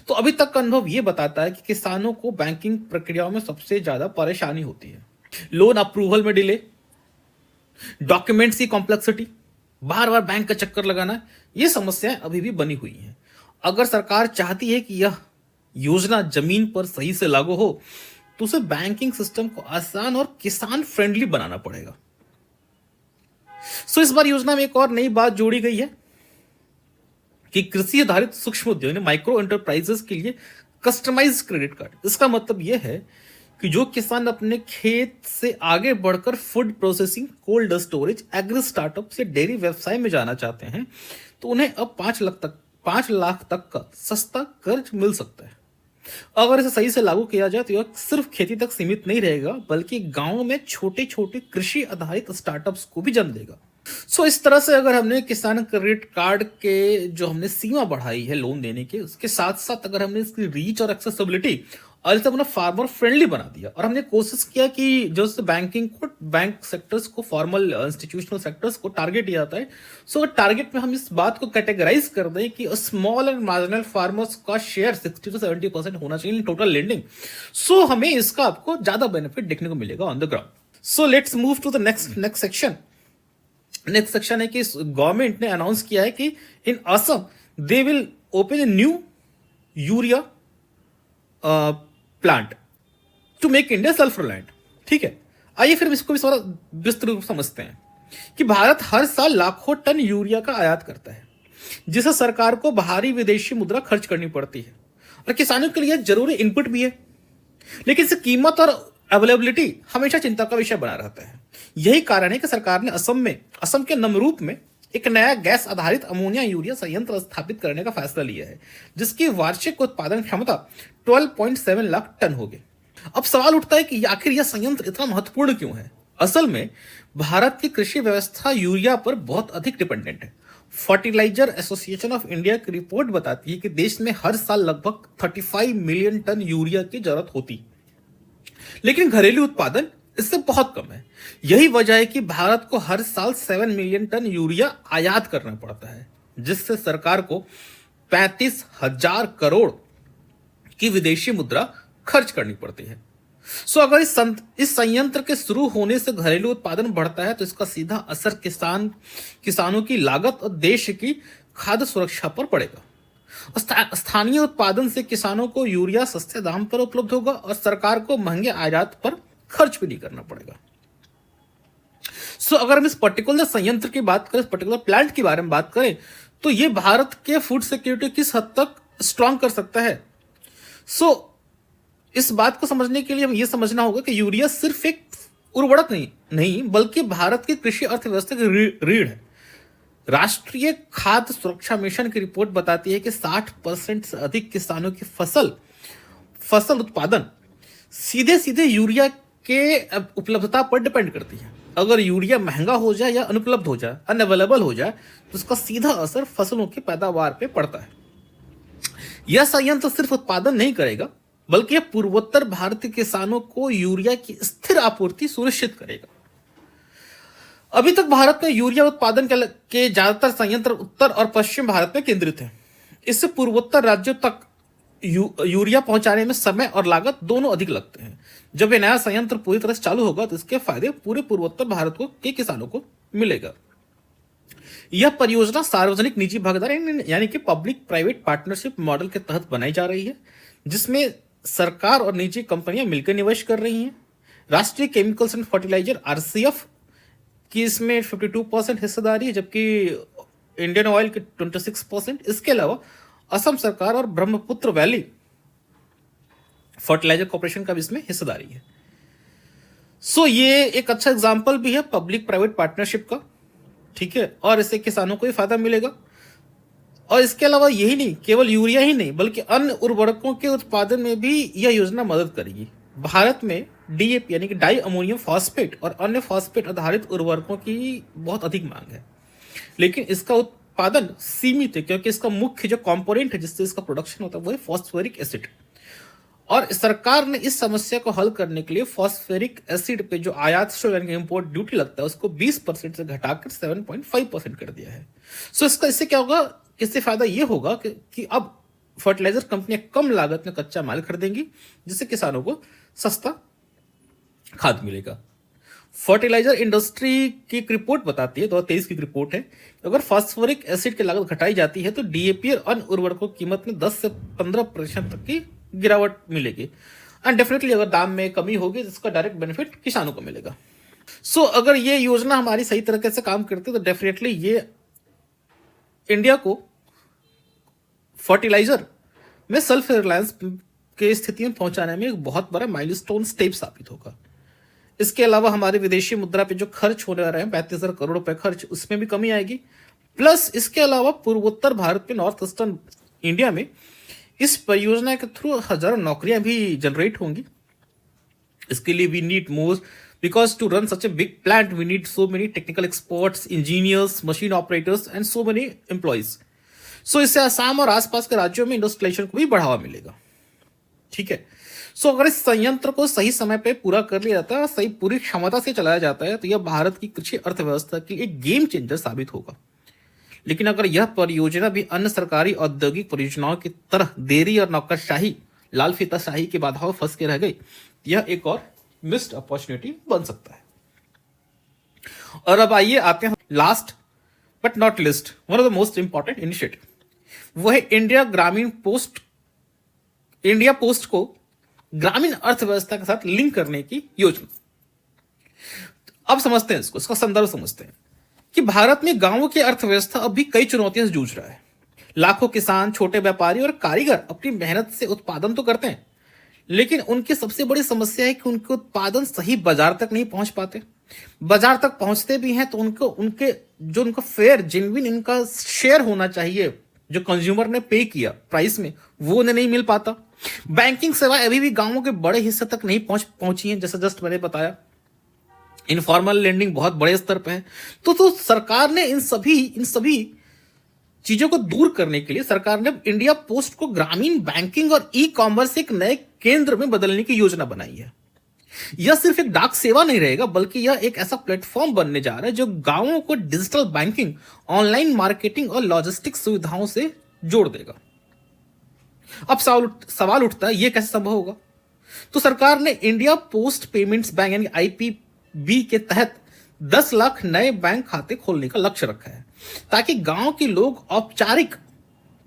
तो अभी तक का अनुभव यह बताता है कि किसानों को बैंकिंग प्रक्रियाओं में सबसे ज्यादा परेशानी होती है। लोन अप्रूवल में डिले, डॉक्यूमेंट्स की कॉम्प्लेक्सिटी, बार बार बैंक का चक्कर लगाना, ये समस्याएं अभी भी बनी हुई हैं। अगर सरकार चाहती है कि यह योजना जमीन पर सही से लागू हो तो उसे बैंकिंग सिस्टम को आसान और किसान फ्रेंडली बनाना पड़ेगा। सो इस बार योजना में एक और नई बात जोड़ी गई है कि कृषि आधारित सूक्ष्म उद्योग माइक्रो एंटरप्राइजेस के लिए कस्टमाइज क्रेडिट कार्ड। इसका मतलब यह है कि जो किसान अपने खेत से आगे बढ़कर food processing, cold storage, agri startup से डेयरी व्यवसाय में जाना चाहते हैं तो उन्हें अब 5 लाख तक का सस्ता कर्ज मिल सकता है। अगर इसे सही से लागू किया जाए तो यह सिर्फ खेती तक सीमित नहीं रहेगा, बल्कि गांव में छोटे छोटे कृषि आधारित स्टार्टअप्स को भी जन्म देगा। सो इस तरह से अगर हमने किसान क्रेडिट कार्ड के जो हमने सीमा बढ़ाई है लोन देने के, उसके साथ साथ अगर हमने इसकी रीच और एक्सेसिबिलिटी और इसे अपना फार्मर फ्रेंडली बना दिया और हमने कोशिश किया कि जो बैंक सेक्टर्स को, फॉर्मल इंस्टीट्यूशनल सेक्टर्स को टारगेट किया जाता है, सो टारगेट में हम इस बात को कैटेगराइज कर दें कि स्मॉल एंड मार्जिनल फार्मर्स का शेयर 60 to 70% होना चाहिए इन टोटल लेंडिंग। सो हमें इसका आपको ज्यादा बेनिफिट देखने को मिलेगा on the ground. So let's move to the next section. Next section है कि गवर्नमेंट ने अनाउंस किया है कि in Assam they will open a new urea plant to make India self reliant. ठीक है, आइए फिर इसको भी थोड़ा विस्तृत रूप समझते हैं कि भारत हर साल लाखों टन यूरिया का आयात करता है, जिसे सरकार को भारी विदेशी मुद्रा खर्च करनी पड़ती है और किसानों के लिए जरूरी इनपुट भी है, लेकिन इसकी कीमत और अवेलेबिलिटी हमेशा चिंता का विषय बना रहता है। यही कारण है कि सरकार ने असम के नमरूप में एक नया गैस आधारित अमोनिया यूरिया संयंत्र स्थापित करने का फैसला लिया है, जिसकी वार्षिक उत्पादन क्षमता 12.7 लाख टन होगी। अब सवाल उठता है कि आखिर यह संयंत्र इतना महत्वपूर्ण क्यों है? असल में भारत की कृषि व्यवस्था यूरिया पर बहुत अधिक डिपेंडेंट है। फर्टिलाइजर एसोसिएशन ऑफ इंडिया की रिपोर्ट बताती है कि देश में हर साल लगभग 35 मिलियन टन यूरिया की जरूरत होती, लेकिन घरेलू उत्पादन इससे बहुत कम है। यही वजह है कि भारत को हर साल 7 मिलियन टन यूरिया आयात करना पड़ता है, जिससे सरकार को 35,000 करोड़ की विदेशी मुद्रा खर्च करनी पड़ती है। सो अगर इस संयंत्र के शुरू होने से घरेलू उत्पादन बढ़ता है तो इसका सीधा असर किसानों की लागत और देश की खाद्य सुरक्षा पर पड़ेगा। स्थानीय उत्पादन से किसानों को यूरिया सस्ते दाम पर उपलब्ध होगा और सरकार को महंगे आयात पर खर्च भी नहीं करना पड़ेगा। सो अगर हम इस पर्टिकुलर संयंत्र की बात करें, पर्टिकुलर प्लांट के बारे में बात करें, तो यह भारत के फूड सिक्योरिटी किस हद तक स्ट्रांग कर सकता है। सो इस बात को समझने के लिए हमें यह समझना होगा कि यूरिया सिर्फ एक उर्वरक नहीं बल्कि भारत की कृषि अर्थव्यवस्था की रीढ़ है। राष्ट्रीय खाद्य सुरक्षा मिशन की रिपोर्ट बताती है कि 60% से अधिक किसानों की फसल उत्पादन सीधे यूरिया के उपलब्धता पर डिपेंड करती है। अगर यूरिया महंगा हो जाए या अनुपलब्ध हो जाए, अनअवेलेबल हो जाए, तो उसका सीधा असर फसलों की पैदावार पे पड़ता है। यह संयंत्र सिर्फ उत्पादन नहीं करेगा, बल्कि यह पूर्वोत्तर भारत के किसानों को यूरिया की स्थिर आपूर्ति सुनिश्चित करेगा। अभी तक भारत में यूरिया उत्पादन के ज्यादातर संयंत्र उत्तर और पश्चिम भारत में केंद्रित हैं। इससे पूर्वोत्तर राज्यों तक यूरिया पहुंचाने में समय और लागत दोनों अधिक लगते हैं। जब ये नया संयंत्र पूरी तरह से चालू होगा तो इसके फायदे पूरे पूर्वोत्तर भारत के किसानों को मिलेगा। यह परियोजना सार्वजनिक निजी भागीदारी यानी कि पब्लिक प्राइवेट पार्टनरशिप मॉडल के तहत बनाई जा रही है, जिसमें सरकार और निजी कंपनियां मिलकर निवेश कर रही हैं। राष्ट्रीय केमिकल्स एंड फर्टिलाइजर आरसीएफ की इसमें 52% हिस्सेदारी है, जबकि इंडियन ऑयल की 26%। इसके अलावा असम सरकार और ब्रह्मपुत्र वैली फर्टिलाइजर कॉर्पोरेशन का भी इसमें हिस्सेदारी है। सो ये एक अच्छा एग्जांपल भी है पब्लिक प्राइवेट पार्टनरशिप का, ठीक है, और इससे किसानों को भी फायदा मिलेगा। और इसके अलावा यही नहीं, केवल यूरिया ही नहीं बल्कि अन्य उर्वरकों के उत्पादन में भी यह योजना मदद करेगी। भारत में डीएपी यानी कि डाई अमोनियम फॉस्फेट और अन्य फॉस्फेट आधारित उर्वरकों की बहुत अधिक मांग है, लेकिन इसका उत्पादन सीमित है क्योंकि इसका मुख्य जो कंपोनेंट है जिससे इसका प्रोडक्शन होता है वो है फॉस्फोरिक एसिड। और सरकार ने इस समस्या को हल करने के लिए फॉस्फेरिक एसिड पे जो आयात शुल्क यानी इंपोर्ट ड्यूटी लगता है उसको 20% से घटाकर 7.5% कर दिया है। सो इससे क्या होगा, इससे फायदा ये होगा कि अब फर्टिलाइजर कंपनियां कम लागत में कच्चा माल खरीदेंगी, जिससे किसानों को सस्ता खाद मिलेगा। फर्टिलाइजर इंडस्ट्री की एक रिपोर्ट बताती है, 2023 की रिपोर्ट है, अगर फास्फोरिक एसिड की लागत घटाई जाती है तो डीएपी और अन्य उर्वरकों की कीमत में 10 से 15% तक की गिरावट मिलेगी। एंड डेफिनेटली अगर दाम में कमी होगी तो इसका डायरेक्ट बेनिफिट किसानों को मिलेगा। सो अगर ये योजना हमारी सही तरीके से काम करती है तो डेफिनेटली ये इंडिया को फर्टिलाइजर में सेल्फ रिलायंस के स्थिति में पहुंचाने में एक बहुत बड़ा माइलस्टोन स्टेप साबित होगा। इसके अलावा हमारे विदेशी मुद्रा पे जो खर्च होने रहे हैं 35,000 करोड़ रुपए खर्च, उसमें भी कमी आएगी। प्लस इसके अलावा पूर्वोत्तर भारत में, नॉर्थ ईस्टर्न इंडिया में इस परियोजना के थ्रू हजारों नौकरियां भी जनरेट होंगी। इसके लिए we need more, because to run such a big plant we need so many technical experts, engineers, machine operators and so many employees. So इससे असम और आसपास के राज्यों में इंडस्ट्रियलाइजेशन को भी बढ़ावा मिलेगा, ठीक है। सो अगर इस संयंत्र को सही समय पे पूरा कर लिया जाता है, सही पूरी क्षमता से चलाया जाता है, तो यह भारत की कृषि अर्थव्यवस्था की एक गेम चेंजर साबित होगा। लेकिन अगर यह परियोजना भी अन्य सरकारी औद्योगिक परियोजनाओं की तरह देरी और नौकरशाही, लाल फीताशाही की बाधाओं में फंस के रह गई, यह एक और मिस्ड अपॉर्चुनिटी बन सकता है। और अब आइए आते हैं last but not list, one of the most important initiative, वो है इंडिया पोस्ट को ग्रामीण अर्थव्यवस्था के साथ लिंक करने की योजना। अब समझते हैं इसका संदर्भ समझते हैं कि भारत में गांवों की अर्थव्यवस्था अब भी कई चुनौतियों से जूझ रहा है। लाखों किसान, छोटे व्यापारी और कारीगर अपनी मेहनत से उत्पादन तो करते हैं, लेकिन उनकी सबसे बड़ी समस्या है कि उनके उत्पादन सही बाजार तक नहीं पहुंच पाते। बाजार तक पहुंचते भी हैं तो उनका फेयर जेन्युइन इनका शेयर होना चाहिए, जो कंज्यूमर ने पे किया प्राइस में, वो उन्हें नहीं मिल पाता। बैंकिंग सेवाएं अभी भी गांवों के बड़े हिस्से तक नहीं पहुंची हैं, जैसे जस्ट मैंने बताया। इनफॉर्मल लेंडिंग बहुत बड़े स्तर पे है। तो सरकार ने इन सभी चीजों को दूर करने के लिए सरकार ने इंडिया पोस्ट को ग्रामीण बैंकिंग और ई कॉमर्स एक नए केंद्र में बदलने की योजना बनाई है। यह सिर्फ एक डाक सेवा नहीं रहेगा, बल्कि यह एक ऐसा प्लेटफॉर्म बनने जा रहा है जो गांवों को डिजिटल बैंकिंग, ऑनलाइन मार्केटिंग और लॉजिस्टिक सुविधाओं से जोड़ देगा। अब सवाल उठता है, यह कैसे संभव होगा? तो सरकार ने इंडिया पोस्ट पेमेंट्स बैंक यानी आईपीबी के तहत 10 लाख नए बैंक खाते खोलने का लक्ष्य रखा है, ताकि गांव के लोग औपचारिक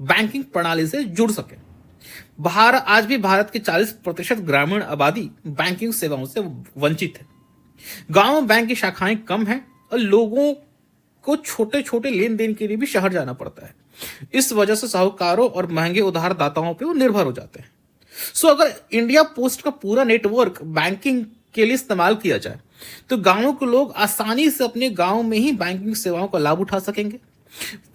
बैंकिंग प्रणाली से जुड़ सके। आज भी भारत की 40% ग्रामीण आबादी बैंकिंग सेवाओं से वंचित है। गांव में बैंक की शाखाएं कम हैं और लोगों को छोटे छोटे लेन देन के लिए भी शहर जाना पड़ता है। इस वजह से साहूकारों और महंगे उधारदाताओं पे वो निर्भर हो जाते हैं। सो अगर इंडिया पोस्ट का पूरा नेटवर्क बैंकिंग के लिए इस्तेमाल किया जाए तो गांवों के लोग आसानी से अपने गांव में ही बैंकिंग सेवाओं का लाभ उठा सकेंगे।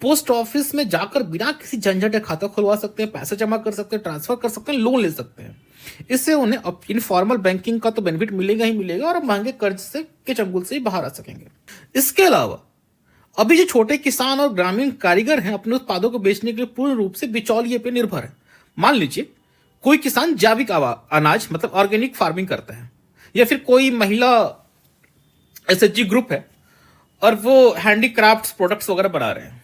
पोस्ट ऑफिस में जाकर बिना किसी झंझट खाता खुलवा सकते हैं, पैसे जमा कर सकते हैं, ट्रांसफर कर सकते हैं, लोन ले सकते हैं। इससे उन्हें इनफॉर्मल बैंकिंग का तो बेनिफिट मिलेगा ही मिलेगा और महंगे कर्ज से के चंगुल से ही बाहर आ सकेंगे। इसके अलावा अभी जो छोटे किसान और ग्रामीण कारीगर हैं, अपने उत्पादों को बेचने के लिए पूर्ण रूप से बिचौलिए पे निर्भर है। मान लीजिए कोई किसान जैविक अनाज मतलब ऑर्गेनिक फार्मिंग करता है, या फिर कोई महिला एसएचजी ग्रुप है और वो हैंडीक्राफ्ट्स प्रोडक्ट्स वगैरह बना रहे हैं,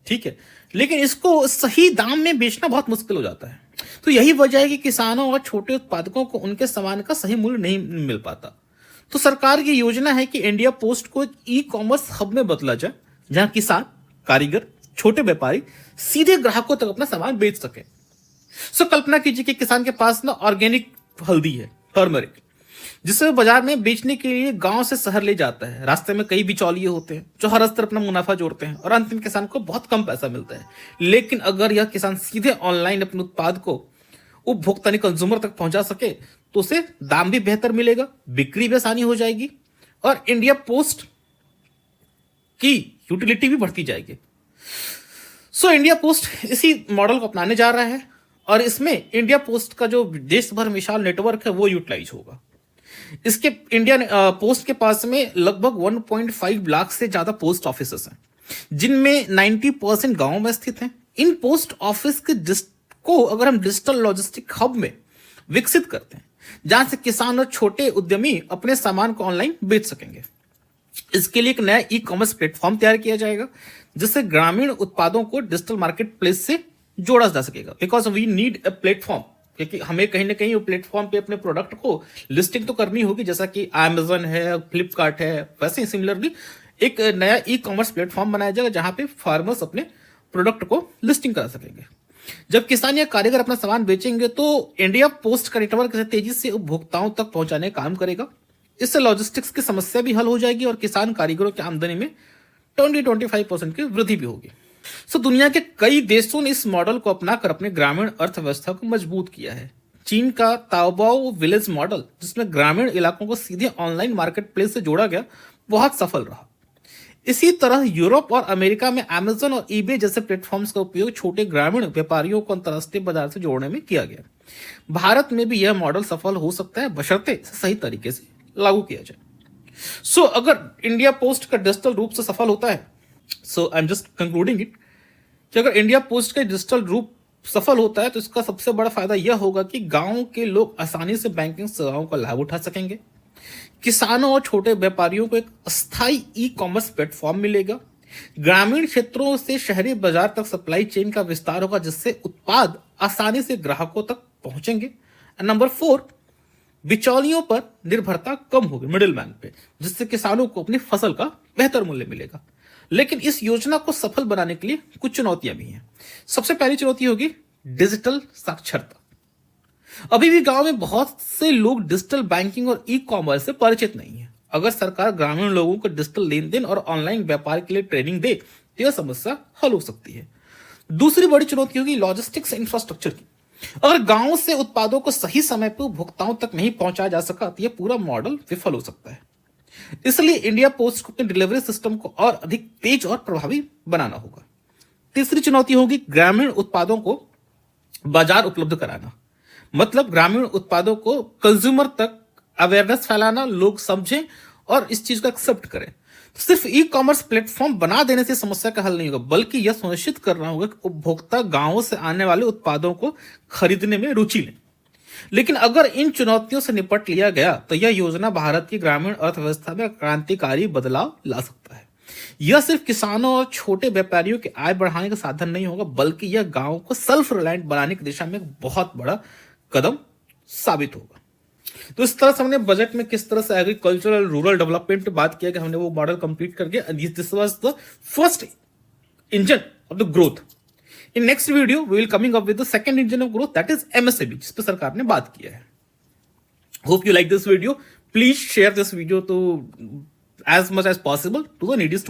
ठीक है, लेकिन इसको सही दाम में बेचना बहुत मुश्किल हो जाता है। तो यही वजह है कि किसानों और छोटे उत्पादकों को उनके सामान का सही मूल्य नहीं मिल पाता। तो सरकार की योजना है कि इंडिया पोस्ट को एक ई कॉमर्स हब में बदला जाए, जहां किसान, कारीगर, छोटे व्यापारी सीधे ग्राहकों तक अपना सामान बेच सके। सो कल्पना कीजिए कि किसान के पास ना ऑर्गेनिक हल्दी है, टर्मरिक, जिसे वो बाजार में बेचने के लिए गांव से शहर ले जाता है। रास्ते में कई बिचौलिए होते हैं जो हर स्तर अपना मुनाफा जोड़ते हैं और अंतिम किसान को बहुत कम पैसा मिलता है। लेकिन अगर यह किसान सीधे ऑनलाइन अपने उत्पाद को उपभोक्ता यानी कंज्यूमर तक पहुंचा सके तो उसे दाम भी बेहतर मिलेगा, बिक्री भी आसानी हो जाएगी और इंडिया पोस्ट की यूटिलिटी भी बढ़ती जाएगी। सो इंडिया पोस्ट इसी मॉडल को अपनाने जा रहा है और इसमें इंडिया पोस्ट का जो देश भर विशाल नेटवर्क है वो यूटिलाइज होगा। इसके इंडिया पोस्ट के पास में लगभग 1.5 लाख से ज्यादा पोस्ट ऑफिसेस हैं, जिनमें 90% गांवों में स्थित हैं। इन पोस्ट ऑफिस के को अगर हम डिजिटल लॉजिस्टिक हब में विकसित करते हैं, जहां से किसान और छोटे उद्यमी अपने सामान को ऑनलाइन बेच सकेंगे, इसके लिए एक नया ई कॉमर्स प्लेटफॉर्म तैयार किया जाएगा, जिससे ग्रामीण उत्पादों को डिजिटल मार्केट प्लेस से जोड़ा जा सकेगा। Because we need a platform, क्योंकि हमें कहीं ना कहीं वो प्लेटफॉर्म पे अपने प्रोडक्ट को लिस्टिंग तो करनी होगी, जैसा कि अमेजन है, फ्लिपकार्ट है। वैसे ही सिमिलरली एक नया ई कॉमर्स प्लेटफॉर्म बनाया जाएगा जहां पे फार्मर्स अपने प्रोडक्ट को लिस्टिंग करा सकेंगे। जब किसान या कारीगर अपना सामान बेचेंगे तो इंडिया पोस्ट का नेटवर्क इसे तेजी से उपभोक्ताओं तक पहुंचाने का काम करेगा। इससे लॉजिस्टिक्स की समस्या भी हल हो जाएगी और किसान कारीगरों की आमदनी में 20-25% की वृद्धि भी होगी। सो दुनिया के कई देशों ने इस मॉडल को अपनाकर अपने ग्रामीण अर्थव्यवस्था को मजबूत किया है। चीन का ताओबाओ विलेज मॉडल, जिसमें ग्रामीण इलाकों को सीधे ऑनलाइन मार्केट प्लेस से जोड़ा गया, बहुत सफल रहा। इसी तरह यूरोप और अमेरिका में अमेजन और ईबे जैसे प्लेटफॉर्म्स का उपयोग छोटे ग्रामीण व्यापारियों को अंतर्राष्ट्रीय बाजार से जोड़ने में किया गया। भारत में भी यह मॉडल सफल हो सकता है, बशर्ते इसे सही तरीके से लागू किया जाए। सो अगर इंडिया पोस्ट का डिजिटल रूप से सफल होता है, so I am just concluding it, कि अगर इंडिया पोस्ट का डिजिटल रूप सफल होता है तो इसका सबसे बड़ा फायदा यह होगा कि गांव के लोग आसानी से बैंकिंग सेवाओं का लाभ उठा सकेंगे, किसानों और छोटे व्यापारियों को एक अस्थायी ई कॉमर्स प्लेटफॉर्म मिलेगा, ग्रामीण क्षेत्रों से शहरी बाजार तक सप्लाई चेन का विस्तार होगा, जिससे उत्पाद आसानी से ग्राहकों तक पहुंचेंगे। नंबर 4, बिचौलियों पर निर्भरता कम होगी, मिडिल मैन पे, जिससे किसानों को अपनी फसल का बेहतर मूल्य मिलेगा। लेकिन इस योजना को सफल बनाने के लिए कुछ चुनौतियां भी हैं। सबसे पहली चुनौती होगी डिजिटल साक्षरता। अभी भी गांव में बहुत से लोग डिजिटल बैंकिंग और ई कॉमर्स से परिचित नहीं है। अगर सरकार ग्रामीण लोगों को डिजिटल लेन देन और ऑनलाइन व्यापार के लिए ट्रेनिंग दे तो यह समस्या हल हो सकती है। दूसरी बड़ी चुनौती होगी लॉजिस्टिक्स इंफ्रास्ट्रक्चर की। अगर गांव से उत्पादों को सही समय पर उपभोक्ताओं तक नहीं पहुंचाया जा सका तो यह पूरा मॉडल विफल हो सकता है। इसलिए इंडिया पोस्ट को अपने डिलीवरी सिस्टम को और अधिक तेज और प्रभावी बनाना होगा। तीसरी चुनौती होगी ग्रामीण उत्पादों को बाजार उपलब्ध कराना, मतलब ग्रामीण उत्पादों को कंज्यूमर तक अवेयरनेस फैलाना, लोग समझें और इस चीज को एक्सेप्ट करें। सिर्फ ई कॉमर्स प्लेटफॉर्म बना देने से समस्या का हल नहीं होगा, बल्कि यह सुनिश्चित करना होगा कि उपभोक्ता गांवों से आने वाले उत्पादों को खरीदने में रुचि लें। लेकिन अगर इन चुनौतियों से निपट लिया गया तो यह योजना भारत की ग्रामीण अर्थव्यवस्था में क्रांतिकारी बदलाव ला सकता है। यह सिर्फ किसानों और छोटे व्यापारियों की आय बढ़ाने का साधन नहीं होगा, बल्कि यह गांवों को सेल्फ रिलायंट बनाने की दिशा में एक बहुत बड़ा कदम साबित होगा। तो इस तरह से हमने बजट में किस तरह से एग्रीकल्चरल रूरल डेवलपमेंट बात किया कि हमने वो मॉडल कंप्लीट करके this was the first engine of the growth. In next video, we will coming up with the second engine of growth, that is MSME, जिस पे सरकार ने बात किया है। Hope you like this video. Please share this video to as much as possible to the needy students.